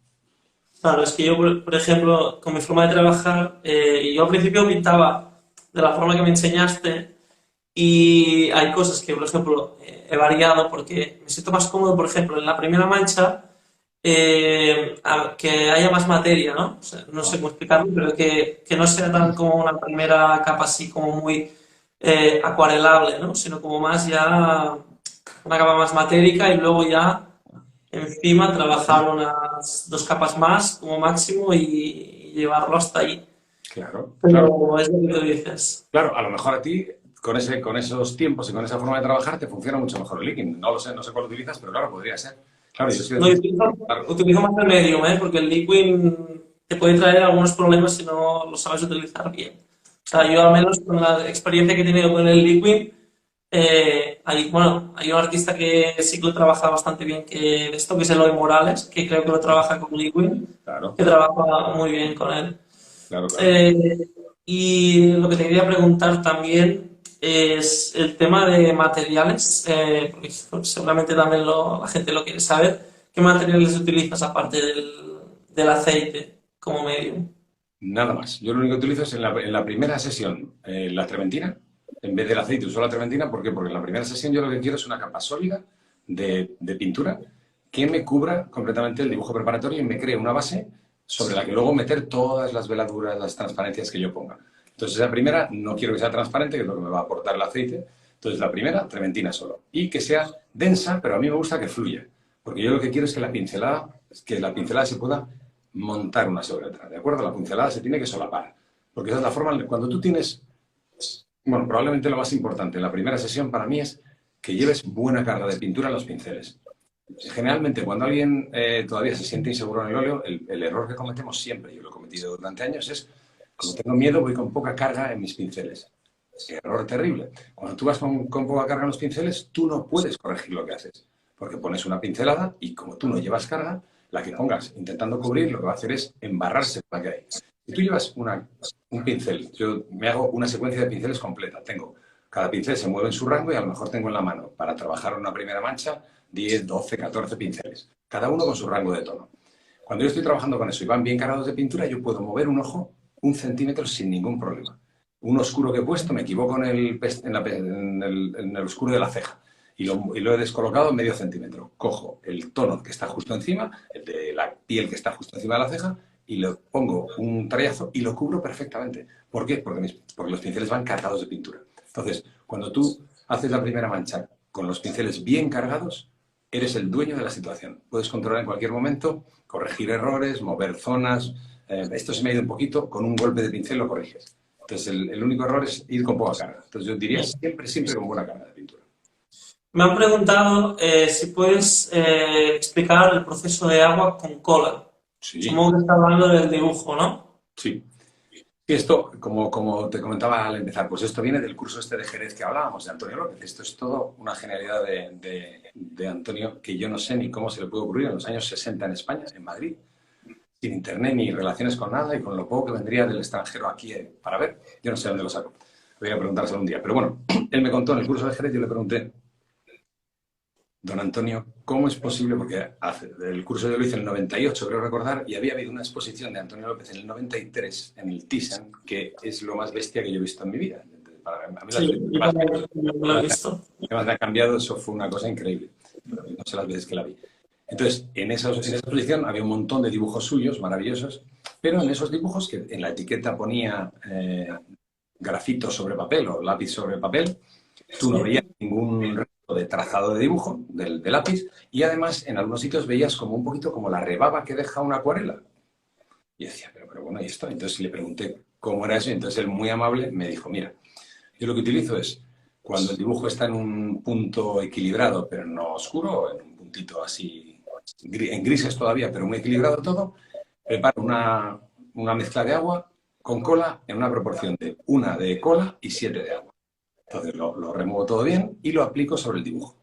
Claro, es que yo, por ejemplo, con mi forma de trabajar, yo al principio pintaba de la forma que me enseñaste y hay cosas que, por ejemplo, he variado porque me siento más cómodo, por ejemplo, en la primera mancha, que haya más materia, ¿no? O sea, no sé cómo explicarlo, pero que no sea tan como una primera capa así como muy acuarelable, ¿no? Sino como más ya una capa más matérica y luego ya encima trabajar unas 2 capas más como máximo y llevarlo hasta ahí. Claro, claro. Pero es lo que tú dices. Claro, a lo mejor a ti, con esos tiempos y con esa forma de trabajar, te funciona mucho mejor el Liquid. No lo sé, no sé cuál utilizas, pero claro, podría ser. Claro, yo soy No, de... yo utilizo, Claro, utilizo más el medium, ¿eh? Porque el liquid te puede traer algunos problemas si no lo sabes utilizar bien. O sea, yo al menos con la experiencia que he tenido con el liquid, hay un artista que sí que lo trabaja bastante bien que es Eloy Morales, que creo que lo trabaja con liquid, claro, que trabaja muy bien con él. claro, claro. Eh, y lo que te quería preguntar también es el tema de materiales, porque seguramente también la gente lo quiere saber. ¿Qué materiales utilizas aparte del aceite como medio? Nada más. Yo lo único que utilizo es en la primera sesión la trementina. En vez del aceite uso la trementina. ¿Por qué? Porque en la primera sesión yo lo que quiero es una capa sólida de pintura que me cubra completamente el dibujo preparatorio y me cree una base sobre la que luego meter todas las veladuras, las transparencias que yo ponga. Entonces, esa primera no quiero que sea transparente, que es lo que me va a aportar el aceite. Entonces, la primera, trementina solo. Y que sea densa, pero a mí me gusta que fluya. Porque yo lo que quiero es que la pincelada se pueda montar una sobre otra, ¿de acuerdo? La pincelada se tiene que solapar. Porque esa es la forma, cuando tú tienes, bueno, probablemente lo más importante en la primera sesión para mí es que lleves buena carga de pintura en los pinceles. Generalmente, cuando alguien todavía se siente inseguro en el óleo, el error que cometemos siempre, yo lo he cometido durante años, es como tengo miedo, voy con poca carga en mis pinceles. Error terrible. Cuando tú vas con poca carga en los pinceles, tú no puedes corregir lo que haces. Porque pones una pincelada y como tú no llevas carga, la que pongas intentando cubrir lo que va a hacer es embarrarse la que hay. Si tú llevas un pincel, yo me hago una secuencia de pinceles completa. Cada pincel se mueve en su rango y a lo mejor tengo en la mano para trabajar una primera mancha 10, 12, 14 pinceles. Cada uno con su rango de tono. Cuando yo estoy trabajando con eso y van bien cargados de pintura, yo puedo mover un ojo 1 centímetro sin ningún problema. Un oscuro que he puesto, me equivoco en el oscuro de la ceja y lo he descolocado medio centímetro. Cojo el tono que está justo encima, el de la piel que está justo encima de la ceja, y le pongo un trayazo y lo cubro perfectamente. ¿Por qué? Porque los pinceles van cargados de pintura. Entonces, cuando tú haces la primera mancha con los pinceles bien cargados, eres el dueño de la situación. Puedes controlar en cualquier momento, corregir errores, mover zonas. Esto se me ha ido un poquito, con un golpe de pincel lo corriges. Entonces, el único error es ir con poca carga. Entonces, yo diría siempre, siempre con buena carga de pintura. Me han preguntado si puedes explicar el proceso de agua con cola. Sí, Supongo que está hablando del dibujo, ¿no? sí. Y esto, como te comentaba al empezar, pues esto viene del curso este de Jerez que hablábamos, de Antonio López. Esto es todo una genialidad de Antonio que yo no sé ni cómo se le puede ocurrir en los años 60 en España, en Madrid, sin internet ni relaciones con nada y con lo poco que vendría del extranjero aquí para ver. Yo no sé dónde lo saco. Voy a preguntárselo un día. Pero bueno, él me contó en el curso de Jerez, yo le pregunté, don Antonio, ¿cómo es posible? Porque el curso yo lo hice en el 98, creo recordar, y había habido una exposición de Antonio López en el 93 en el Thyssen, que es lo más bestia que yo he visto en mi vida. A mí las Sí, veces yo también lo he visto. que más me ha cambiado, eso fue una cosa increíble. No sé las veces que la vi. Entonces, en esa exposición había un montón de dibujos suyos maravillosos, pero en esos dibujos, que en la etiqueta ponía grafito sobre papel o lápiz sobre papel, tú no veías ningún resto de trazado de dibujo del lápiz y además en algunos sitios veías como un poquito como la rebaba que deja una acuarela. Y decía, pero bueno, ¿y esto? Entonces le pregunté cómo era eso y entonces él muy amable me dijo, mira, yo lo que utilizo es cuando el dibujo está en un punto equilibrado, pero no oscuro, en un puntito así, en grises todavía, pero muy equilibrado todo, preparo una mezcla de agua con cola en una proporción de 1 de cola y 7 de agua. Entonces lo remuevo todo bien y lo aplico sobre el dibujo.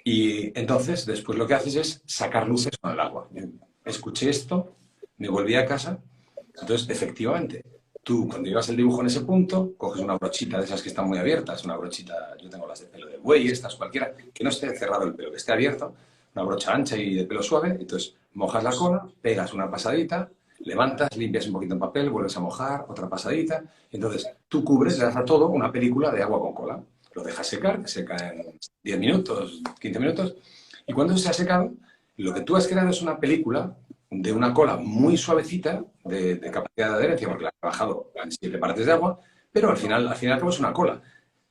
Y entonces después lo que haces es sacar luces con el agua. Yo escuché esto, me volví a casa, entonces efectivamente, tú cuando llevas el dibujo en ese punto, coges una brochita de esas que están muy abiertas, una brochita, yo tengo las de pelo de buey, estas cualquiera, que no esté cerrado el pelo, que esté abierto, una brocha ancha y de pelo suave, entonces mojas la cola, pegas una pasadita, levantas, limpias un poquito en papel, vuelves a mojar, otra pasadita, y entonces tú cubres, le das a todo una película de agua con cola. Lo dejas secar, que seca en 10 minutos, 15 minutos, y cuando se ha secado, lo que tú has creado es una película de una cola muy suavecita, de capacidad de adherencia, porque la has bajado en 7 partes de agua, pero al final cabo es una cola.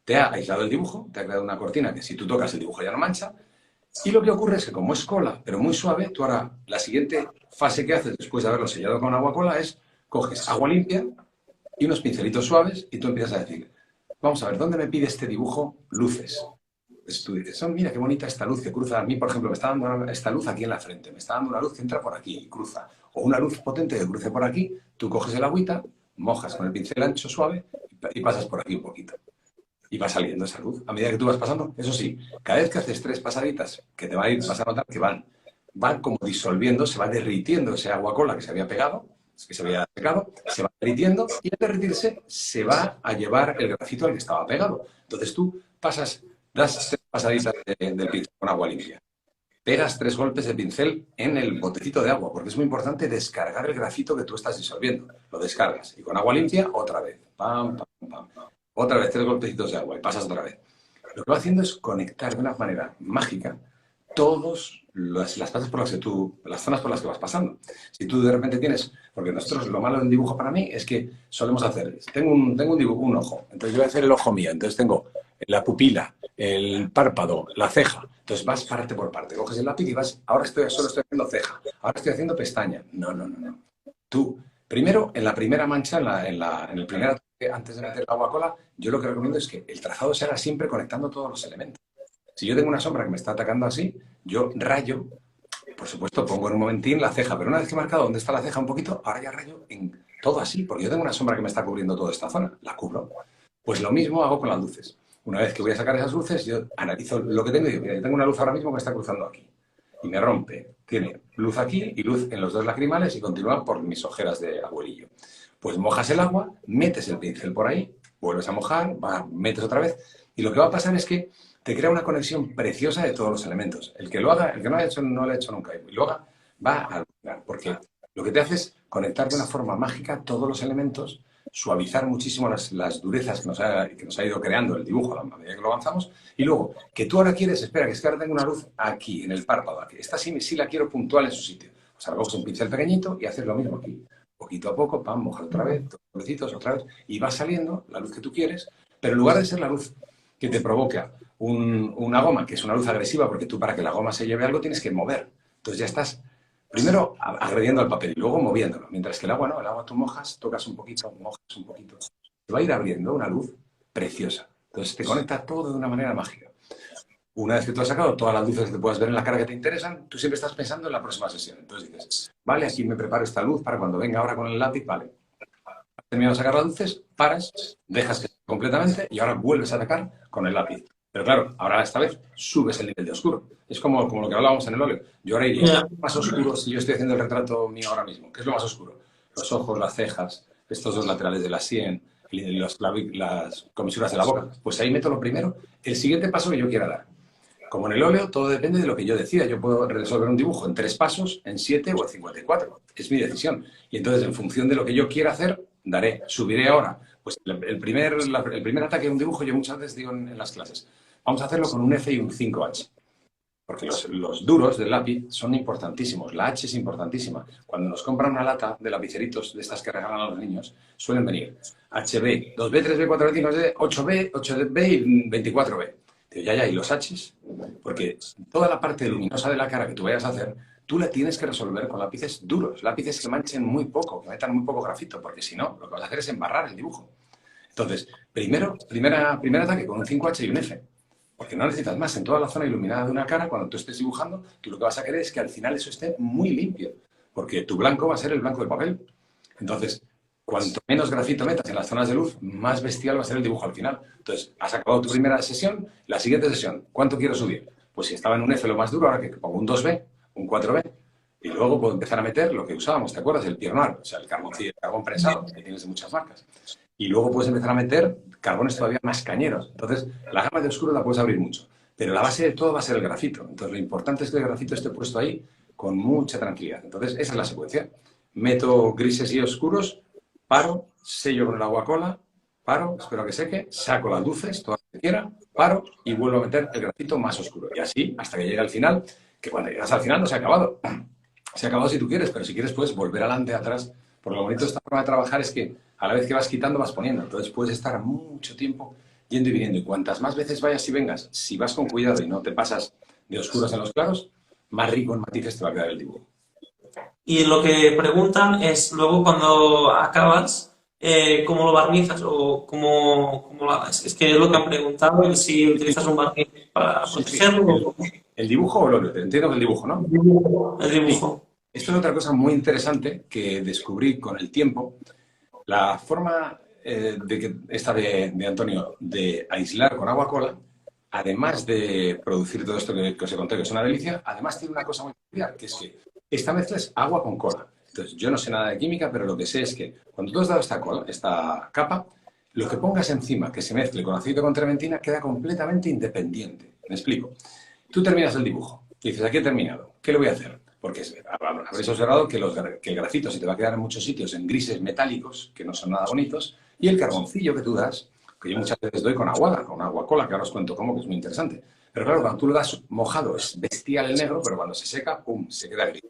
Te ha aislado el dibujo, te ha creado una cortina que si tú tocas el dibujo ya no mancha, y lo que ocurre es que como es cola, pero muy suave, tú ahora la siguiente fase que haces después de haberlo sellado con agua cola es coges agua limpia y unos pincelitos suaves y tú empiezas a decir, vamos a ver, ¿dónde me pide este dibujo luces? Entonces tú dices, oh, mira qué bonita esta luz que cruza. A mí, por ejemplo, me está dando esta luz aquí en la frente, me está dando una luz que entra por aquí y cruza. O una luz potente que cruce por aquí, tú coges el agüita, mojas con el pincel ancho suave y pasas por aquí un poquito. Y va saliendo esa luz. A medida que tú vas pasando, eso sí, cada vez que haces 3 pasaditas, que te vas a notar que van como disolviendo, se va derritiendo ese agua cola que se había pegado, que se había secado, se va derritiendo y al derritirse se va a llevar el grafito al que estaba pegado. Entonces tú das 3 pasaditas del pincel con agua limpia. Pegas 3 golpes de pincel en el botecito de agua, porque es muy importante descargar el grafito que tú estás disolviendo. Lo descargas y con agua limpia otra vez. Pam, pam, pam. Otra vez 3 golpecitos de agua y pasas otra vez. Lo que va haciendo es conectar de una manera mágica todas las fases por las que las zonas por las que vas pasando. Si tú de repente tienes, porque nosotros lo malo del dibujo para mí es que solemos hacer, tengo un dibujo, un ojo, entonces yo voy a hacer el ojo mío, entonces tengo la pupila, el párpado, la ceja, entonces vas parte por parte, coges el lápiz y vas, ahora solo estoy haciendo ceja, ahora estoy haciendo pestaña. No, no, no, no. Tú, primero, en la primera mancha, en el primer ataque, antes de meter el agua cola, yo lo que recomiendo es que el trazado se haga siempre conectando todos los elementos. Si yo tengo una sombra que me está atacando así, yo rayo, por supuesto pongo en un momentín la ceja, pero una vez que he marcado dónde está la ceja un poquito, ahora ya rayo en todo así, porque yo tengo una sombra que me está cubriendo toda esta zona, la cubro. Pues lo mismo hago con las luces. Una vez que voy a sacar esas luces, yo analizo lo que tengo y digo, mira, yo tengo una luz ahora mismo que está cruzando aquí. Y me rompe. Tiene luz aquí y luz en los 2 lacrimales y continúa por mis ojeras de abuelillo. Pues mojas el agua, metes el pincel por ahí, vuelves a mojar, metes otra vez, y lo que va a pasar es que te crea una conexión preciosa de todos los elementos. El que lo haga, el que no lo ha hecho, no lo ha hecho nunca. Y lo haga, va a alucinar, porque lo que te hace es conectar de una forma mágica todos los elementos, suavizar muchísimo las durezas que nos ha ido creando el dibujo a la medida que lo avanzamos, y luego, que tú ahora quieres, espera, que es que ahora tengo una luz aquí, en el párpado, aquí. Esta sí la quiero puntual en su sitio. O sea, coges un pincel pequeñito y haces lo mismo aquí. Poquito a poco, pam, mojar otra vez, toquecitos, otra vez, y va saliendo la luz que tú quieres, pero en lugar de ser la luz que te provoca una goma, que es una luz agresiva, porque tú para que la goma se lleve algo tienes que mover. Entonces ya estás primero agrediendo al papel y luego moviéndolo. Mientras que el agua no, el agua tú mojas, tocas un poquito, mojas un poquito. Te va a ir abriendo una luz preciosa. Entonces te conecta todo de una manera mágica. Una vez que tú has sacado todas las luces que te puedas ver en la cara que te interesan, tú siempre estás pensando en la próxima sesión. Entonces dices, vale, aquí me preparo esta luz para cuando venga ahora con el lápiz, vale. Has terminado de sacar las luces, paras, dejas que completamente y ahora vuelves a atacar con el lápiz. Pero claro, ahora esta vez subes el nivel de oscuro. Es como lo que hablábamos en el óleo. Yo ahora iría Ya. más oscuro si yo estoy haciendo el retrato mío ahora mismo. ¿Qué es lo más oscuro? Los ojos, las cejas, estos dos laterales de la sien, las comisuras de la boca. Pues ahí meto lo primero, el siguiente paso que yo quiera dar. Como en el óleo, todo depende de lo que yo decida. Yo puedo resolver un dibujo en 3 pasos, en 7 o en 54. Es mi decisión. Y entonces, en función de lo que yo quiera hacer, daré. Subiré ahora. Pues el primer ataque de un dibujo, yo muchas veces digo en las clases, vamos a hacerlo con un F y un 5H. Porque los duros del lápiz son importantísimos. La H es importantísima. Cuando nos compran una lata de lapiceritos de estas que regalan a los niños, suelen venir HB, 2B, 3B, 4B, 5B, 8B, 8B y 24B. Digo, ya, ¿y los Hs? Porque toda la parte luminosa de la cara que tú vayas a hacer, tú la tienes que resolver con lápices duros, lápices que manchen muy poco, que metan muy poco grafito, porque si no, lo que vas a hacer es embarrar el dibujo. Entonces, primer ataque con un 5H y un F. Porque no necesitas más. En toda la zona iluminada de una cara, cuando tú estés dibujando, tú lo que vas a querer es que al final eso esté muy limpio. Porque tu blanco va a ser el blanco del papel. Entonces, cuanto menos grafito metas en las zonas de luz, más bestial va a ser el dibujo al final. Entonces, has acabado tu primera sesión, la siguiente sesión, ¿cuánto quiero subir? Pues si estaba en un F lo más duro, ahora que pongo un 2B, un 4B, y luego puedo empezar a meter lo que usábamos, ¿te acuerdas? El Pierre Noir, o sea, el carbón prensado, que tienes de muchas marcas. Y luego puedes empezar a meter carbones todavía más cañeros. Entonces, la gama de oscuro la puedes abrir mucho. Pero la base de todo va a ser el grafito. Entonces, lo importante es que el grafito esté puesto ahí con mucha tranquilidad. Entonces, esa es la secuencia. Meto grises y oscuros, paro, sello con el agua cola, paro, espero que seque, saco las luces, todas las que quiera, paro y vuelvo a meter el grafito más oscuro. Y así hasta que llegue al final, que cuando llegas al final no se ha acabado. Se ha acabado si tú quieres, pero si quieres puedes volver adelante, atrás. Porque lo bonito de esta forma de trabajar es que a la vez que vas quitando vas poniendo. Entonces puedes estar mucho tiempo yendo y viniendo. Y cuantas más veces vayas y vengas, si vas con cuidado y no te pasas de oscuros en los claros, más rico en matices te va a quedar el dibujo. Y lo que preguntan es luego cuando acabas, ¿cómo lo barnizas o cómo lo haces? Es que es lo que han preguntado, que si utilizas un barniz para Sí, sí. protegerlo. El dibujo o lo te entiendo que el dibujo, ¿no? El Sí. dibujo. Esto es otra cosa muy interesante que descubrí con el tiempo. La forma de Antonio de aislar con agua cola, además de producir todo esto que os he contado, que es una delicia, además tiene una cosa muy peculiar, que es que esta mezcla es agua con cola. Entonces, yo no sé nada de química, pero lo que sé es que cuando tú has dado esta capa, lo que pongas encima que se mezcle con aceite con trementina queda completamente independiente. Me explico. Tú terminas el dibujo y dices, aquí he terminado. ¿Qué le voy a hacer? Porque habréis observado que el grafito se te va a quedar en muchos sitios en grises metálicos, que no son nada bonitos, y el carboncillo que tú das, que yo muchas veces doy con aguada, con agua cola, que ahora os cuento cómo, que es muy interesante. Pero claro, cuando tú lo das mojado es bestial el negro, pero cuando se seca, ¡pum!, se queda gris.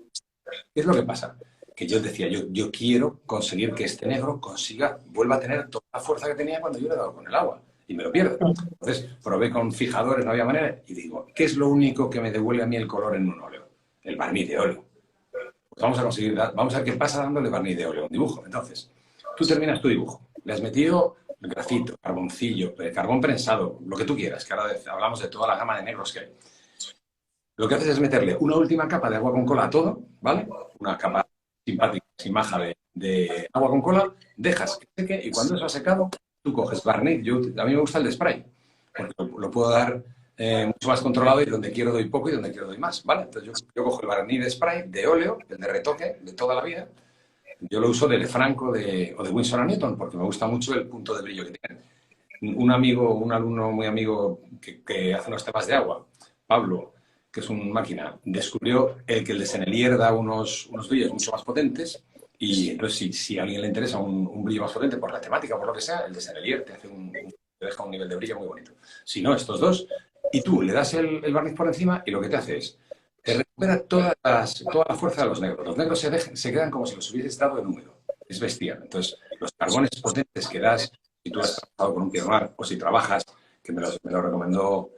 ¿Qué es lo que pasa? Que yo decía, yo quiero conseguir que este negro vuelva a tener toda la fuerza que tenía cuando yo le he dado con el agua. Y me lo pierdo. Entonces, probé con fijadores, no había manera, y digo, ¿qué es lo único que me devuelve a mí el color en un óleo? El barniz de óleo. Pues vamos a ver qué pasa dándole barniz de óleo a un dibujo. Entonces, tú terminas tu dibujo, le has metido grafito, carboncillo, carbón prensado, lo que tú quieras, que ahora hablamos de toda la gama de negros que hay. Lo que haces es meterle una última capa de agua con cola a todo, ¿vale? Una capa simpática, sin maja de agua con cola, dejas que seque y cuando eso ha secado, tú coges barniz. A mí me gusta el de spray, porque lo puedo dar mucho más controlado y donde quiero doy poco y donde quiero doy más, ¿vale? Entonces yo cojo el barniz de spray, de óleo, el de retoque, de toda la vida. Yo lo uso de Franco o de Winsor & Newton porque me gusta mucho el punto de brillo que tienen. Un alumno muy amigo que hace unos temas de agua, Pablo, que es una máquina, descubrió que el de Sennelier da unos brillos mucho más potentes y entonces si a alguien le interesa un brillo más potente por la temática o por lo que sea, el de Sennelier te deja un nivel de brillo muy bonito. Si no, estos dos, y tú le das el barniz por encima y lo que te hace es, te recupera toda la fuerza de los negros. Los negros se quedan como si los hubieses dado en húmedo. Es bestial. Entonces, los carbones potentes que das, si tú has trabajado con un Pierre Noir o si trabajas, que me lo recomendó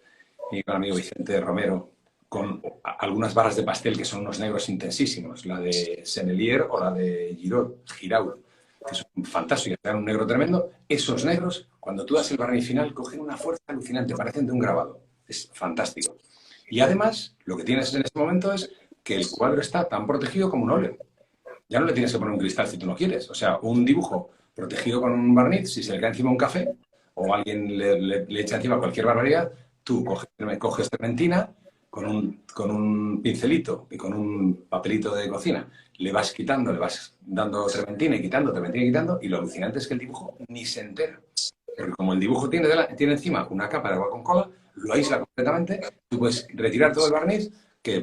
mi gran amigo Vicente Romero, con algunas barras de pastel que son unos negros intensísimos, la de Sennelier o la de Giraud, que son fantásticos, dan un negro tremendo. Esos negros, cuando tú das el barniz final, cogen una fuerza alucinante, parecen de un grabado. Es fantástico. Y además, lo que tienes en este momento es que el cuadro está tan protegido como un óleo. Ya no le tienes que poner un cristal si tú no quieres. O sea, un dibujo protegido con un barniz, si se le cae encima un café o alguien le echa encima cualquier barbaridad, tú coges trementina con un pincelito y con un papelito de cocina, le vas quitando, le vas dando trementina y quitando, y lo alucinante es que el dibujo ni se entera. Porque como el dibujo tiene encima una capa de agua con cola, lo aísla completamente, tú puedes retirar todo el barniz,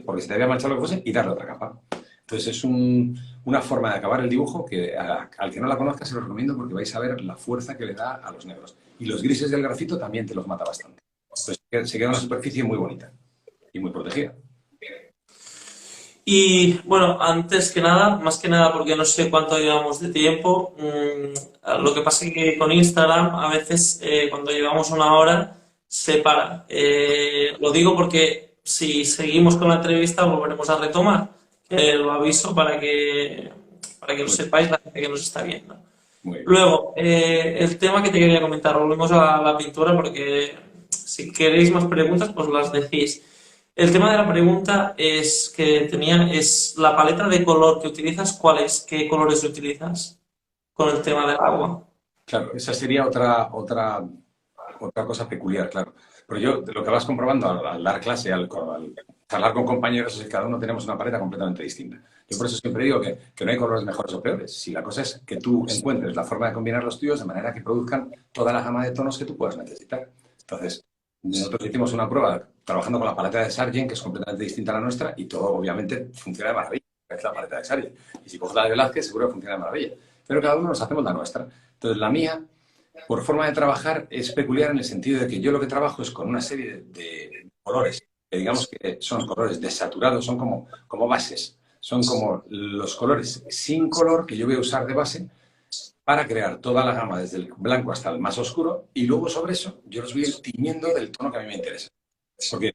porque se te había manchado lo que fuese, y darle otra capa. Entonces es una forma de acabar el dibujo que al que no la conozca se lo recomiendo porque vais a ver la fuerza que le da a los negros. Y los grises del grafito también te los mata bastante. Entonces se queda una superficie muy bonita y muy protegida. Y bueno, antes que nada, más que nada porque no sé cuánto llevamos de tiempo, lo que pasa es que con Instagram a veces cuando llevamos una hora se para. Lo digo porque si seguimos con la entrevista volveremos a retomar, que lo aviso para que lo Muy, sepáis la gente que nos está viendo. muy bien. Luego, el tema que te quería comentar, volvemos a la pintura porque si queréis más preguntas, pues las decís. El tema de la pregunta es que tenía, es la paleta de color que utilizas, ¿cuál es? ¿Qué colores utilizas con el tema del agua? Claro, esa sería otra cosa peculiar, claro. Pero yo, lo que vas comprobando al dar clase, al charlar con compañeros, es que cada uno tenemos una paleta completamente distinta. Yo por eso siempre digo que no hay colores mejores o peores. Si la cosa es que tú encuentres la forma de combinar los tuyos de manera que produzcan toda la gama de tonos que tú puedas necesitar. Entonces, nosotros hicimos una prueba trabajando con la paleta de Sargent, que es completamente distinta a la nuestra, y todo obviamente funciona de maravilla. Es la paleta de Sargent. Y si coges la de Velázquez, seguro que funciona de maravilla. Pero cada uno nos hacemos la nuestra. Entonces, la mía, por forma de trabajar, es peculiar en el sentido de que yo lo que trabajo es con una serie de colores, que digamos que son colores desaturados, son como bases, son como los colores sin color que yo voy a usar de base para crear toda la gama desde el blanco hasta el más oscuro y luego sobre eso yo los voy tiñendo del tono que a mí me interesa. Porque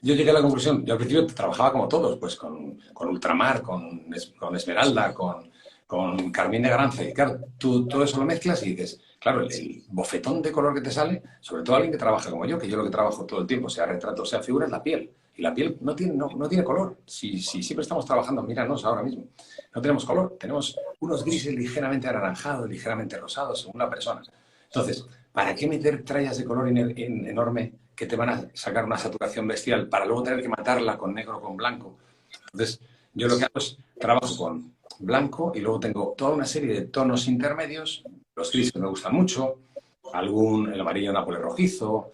yo llegué a la conclusión, yo al principio trabajaba como todos, pues con ultramar, con esmeralda, con carmín de garance. Y claro, tú todo eso lo mezclas y dices, claro, el bofetón de color que te sale, sobre todo alguien que trabaja como yo, que yo lo que trabajo todo el tiempo, sea retrato, sea figura, es la piel. Y la piel no tiene color. Si siempre estamos trabajando, míranos ahora mismo, no tenemos color. Tenemos unos grises ligeramente anaranjados, ligeramente rosados, según la persona. Entonces, ¿para qué meter trallas de color enorme que te van a sacar una saturación bestial para luego tener que matarla con negro o con blanco? Entonces, yo lo que hago es trabajo con blanco y luego tengo toda una serie de tonos intermedios. Los grises me gustan mucho, el amarillo nápoles rojizo,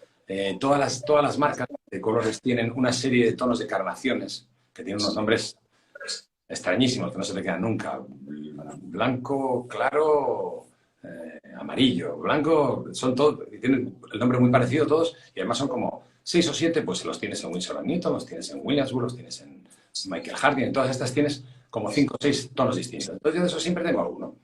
todas las marcas de colores tienen una serie de tonos de carnaciones que tienen unos nombres extrañísimos que no se te quedan nunca. Blanco, claro, amarillo, blanco, son todos, tienen el nombre muy parecido todos y además son como 6 o 7, pues los tienes en Winsor & Newton, los tienes en Williamsburg, los tienes en Michael Harding, en todas estas tienes como 5 o 6 tonos distintos. Entonces yo de eso siempre tengo alguno.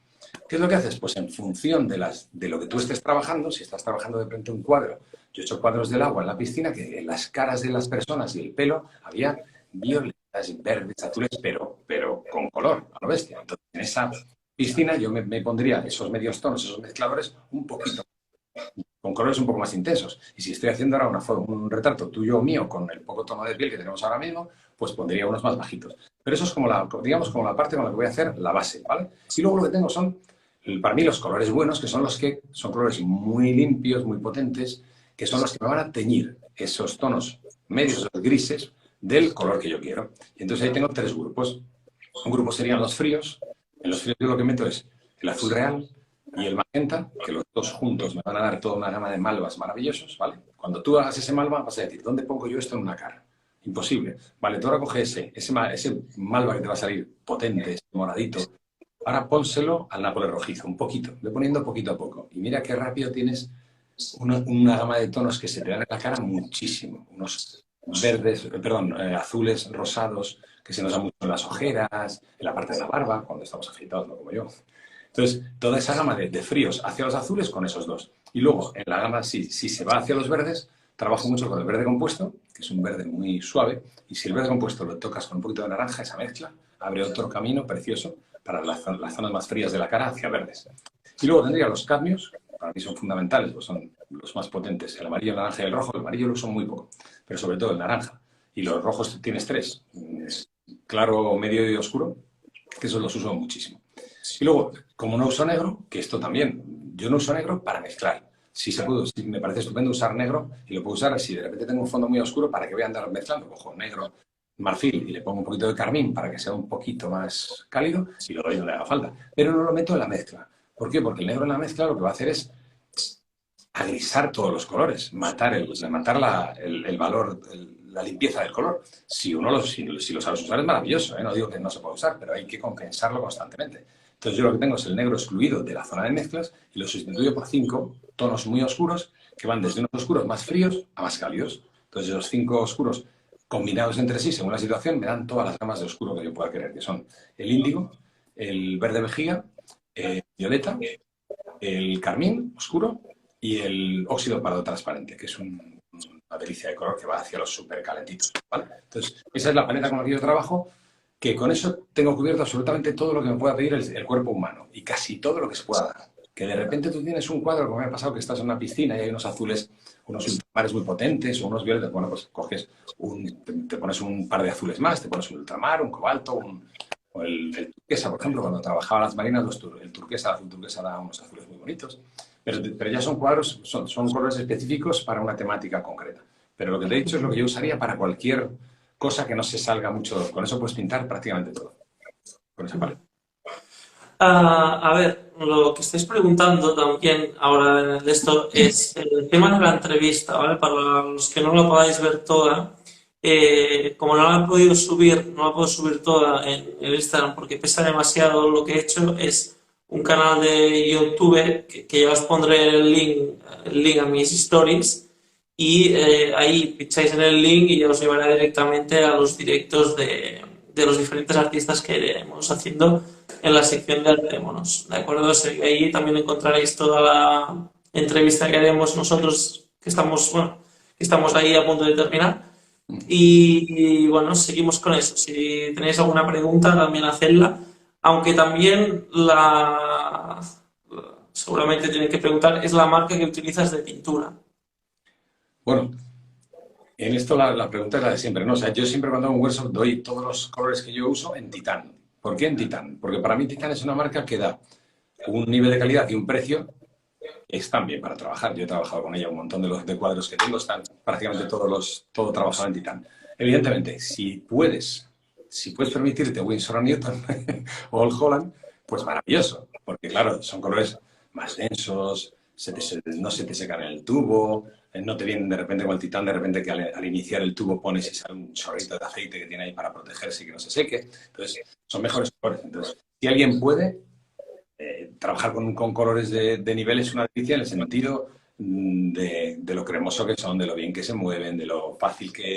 ¿Qué es lo que haces? Pues en función de lo que tú estés trabajando, si estás trabajando de frente a un cuadro, yo he hecho cuadros del agua en la piscina, que en las caras de las personas y el pelo había violetas, verdes, azules, pero con color, a lo bestia. Entonces en esa piscina yo me pondría esos medios tonos, esos mezcladores, un poquito con colores un poco más intensos. Y si estoy haciendo ahora un retrato tuyo o mío con el poco tono de piel que tenemos ahora mismo, pues pondría unos más bajitos. Pero eso es como digamos, como la parte con la que voy a hacer la base, ¿vale? Y luego lo que tengo son, para mí, los colores buenos, que son los que son colores muy limpios, muy potentes, que son los que me van a teñir esos tonos medios, los grises, del color que yo quiero. Y entonces ahí tengo 3 grupos. Un grupo serían los fríos. En los fríos yo lo que meto es el azul real y el magenta, que los dos juntos me van a dar toda una gama de malvas maravillosos, ¿vale? Cuando tú hagas ese malva vas a decir, ¿dónde pongo yo esto en una cara? Imposible. Vale, tú ahora coges ese malva que te va a salir potente, ese moradito. Ahora pónselo al Nápoles rojizo, un poquito, ve poniendo poquito a poco. Y mira qué rápido tienes una gama de tonos que se te dan en la cara muchísimo. Unos verdes, perdón, azules, rosados, que se nos dan mucho en las ojeras, en la parte de la barba, cuando estamos agitados, no como yo. Entonces, toda esa gama de fríos hacia los azules con esos dos. Y luego, en la gama, si se va hacia los verdes, trabajo mucho con el verde compuesto, que es un verde muy suave, y si el verde compuesto lo tocas con un poquito de naranja, esa mezcla abre otro camino precioso para las zonas más frías de la cara hacia verdes. Y luego tendría los cadmios, para mí son fundamentales, pues son los más potentes, el amarillo, el naranja y el rojo. El amarillo lo uso muy poco, pero sobre todo el naranja. Y los rojos tienes tres, claro, medio y oscuro, que esos los uso muchísimo. Y luego, como no uso negro, que esto también, yo no uso negro para mezclar. Si me parece estupendo usar negro y lo puedo usar si de repente tengo un fondo muy oscuro, para que voy a andar mezclando, cojo negro, marfil y le pongo un poquito de carmín para que sea un poquito más cálido y lo doy donde haga falta. Pero no lo meto en la mezcla. ¿Por qué? Porque el negro en la mezcla lo que va a hacer es agrisar todos los colores, matar el valor, la limpieza del color. Si lo sabes usar es maravilloso, ¿eh? No digo que no se pueda usar, pero hay que compensarlo constantemente. Entonces yo lo que tengo es el negro excluido de la zona de mezclas y lo sustituyo por 5 tonos muy oscuros que van desde unos oscuros más fríos a más cálidos. Entonces esos 5 oscuros combinados entre sí según la situación me dan todas las gamas de oscuro que yo pueda querer, que son el índigo, el verde vejiga, el violeta, el carmín oscuro y el óxido pardo transparente, que es una delicia de color que va hacia los súper calentitos, ¿vale? Entonces, esa es la paleta con la que yo trabajo, que con eso tengo cubierto absolutamente todo lo que me pueda pedir el cuerpo humano y casi todo lo que se pueda dar. Que de repente tú tienes un cuadro, como me ha pasado, que estás en una piscina y hay unos azules, unos ultramares muy potentes o unos violetas, bueno, pues coges te pones un par de azules más, te pones un ultramar, un cobalto, o el turquesa, por ejemplo, cuando trabajaba las marinas, el turquesa, el azul turquesa da unos azules muy bonitos. Pero ya son cuadros, son colores específicos para una temática concreta. Pero lo que te he dicho es lo que yo usaría para cualquier cosa que no se salga mucho. Con eso puedes pintar prácticamente todo. Con esa paleta. A ver, lo que estáis preguntando también ahora de esto es el tema de la entrevista, ¿vale? Para los que no la podáis ver toda, como no la he podido subir, no la puedo subir toda en el Instagram porque pesa demasiado, lo que he hecho es un canal de YouTube que ya os pondré el link a mis stories y ahí pincháis en el link y ya os llevará directamente a los directos de los diferentes artistas que iremos haciendo en la sección de Arte de Monos, ¿de acuerdo? Ahí también encontraréis toda la entrevista que haremos nosotros, que estamos, bueno, que estamos ahí a punto de terminar. Bueno, seguimos con eso. Si tenéis alguna pregunta, también hacedla. Aunque también seguramente tenéis que preguntar, es la marca que utilizas de pintura. Bueno, en esto la pregunta es la de siempre, ¿no? O sea, yo siempre cuando hago un workshop doy todos los colores que yo uso en titán. ¿Por qué en titán? Porque para mí titán es una marca que da un nivel de calidad y un precio que están bien para trabajar. Yo he trabajado con ella un montón de cuadros que tengo, están prácticamente todo trabajado en titán. Evidentemente, si puedes permitirte Winsor & Newton o Old Holland, pues maravilloso, porque claro, son colores más densos, no se te secan en el tubo, no te vienen de repente con el titán, de repente que al iniciar el tubo pones y sale un chorrito de aceite que tiene ahí para protegerse y que no se seque. Entonces, son mejores colores. Entonces, si alguien puede, trabajar con colores de nivel es una delicia en el sentido de lo cremoso que son, de lo bien que se mueven, de lo fácil que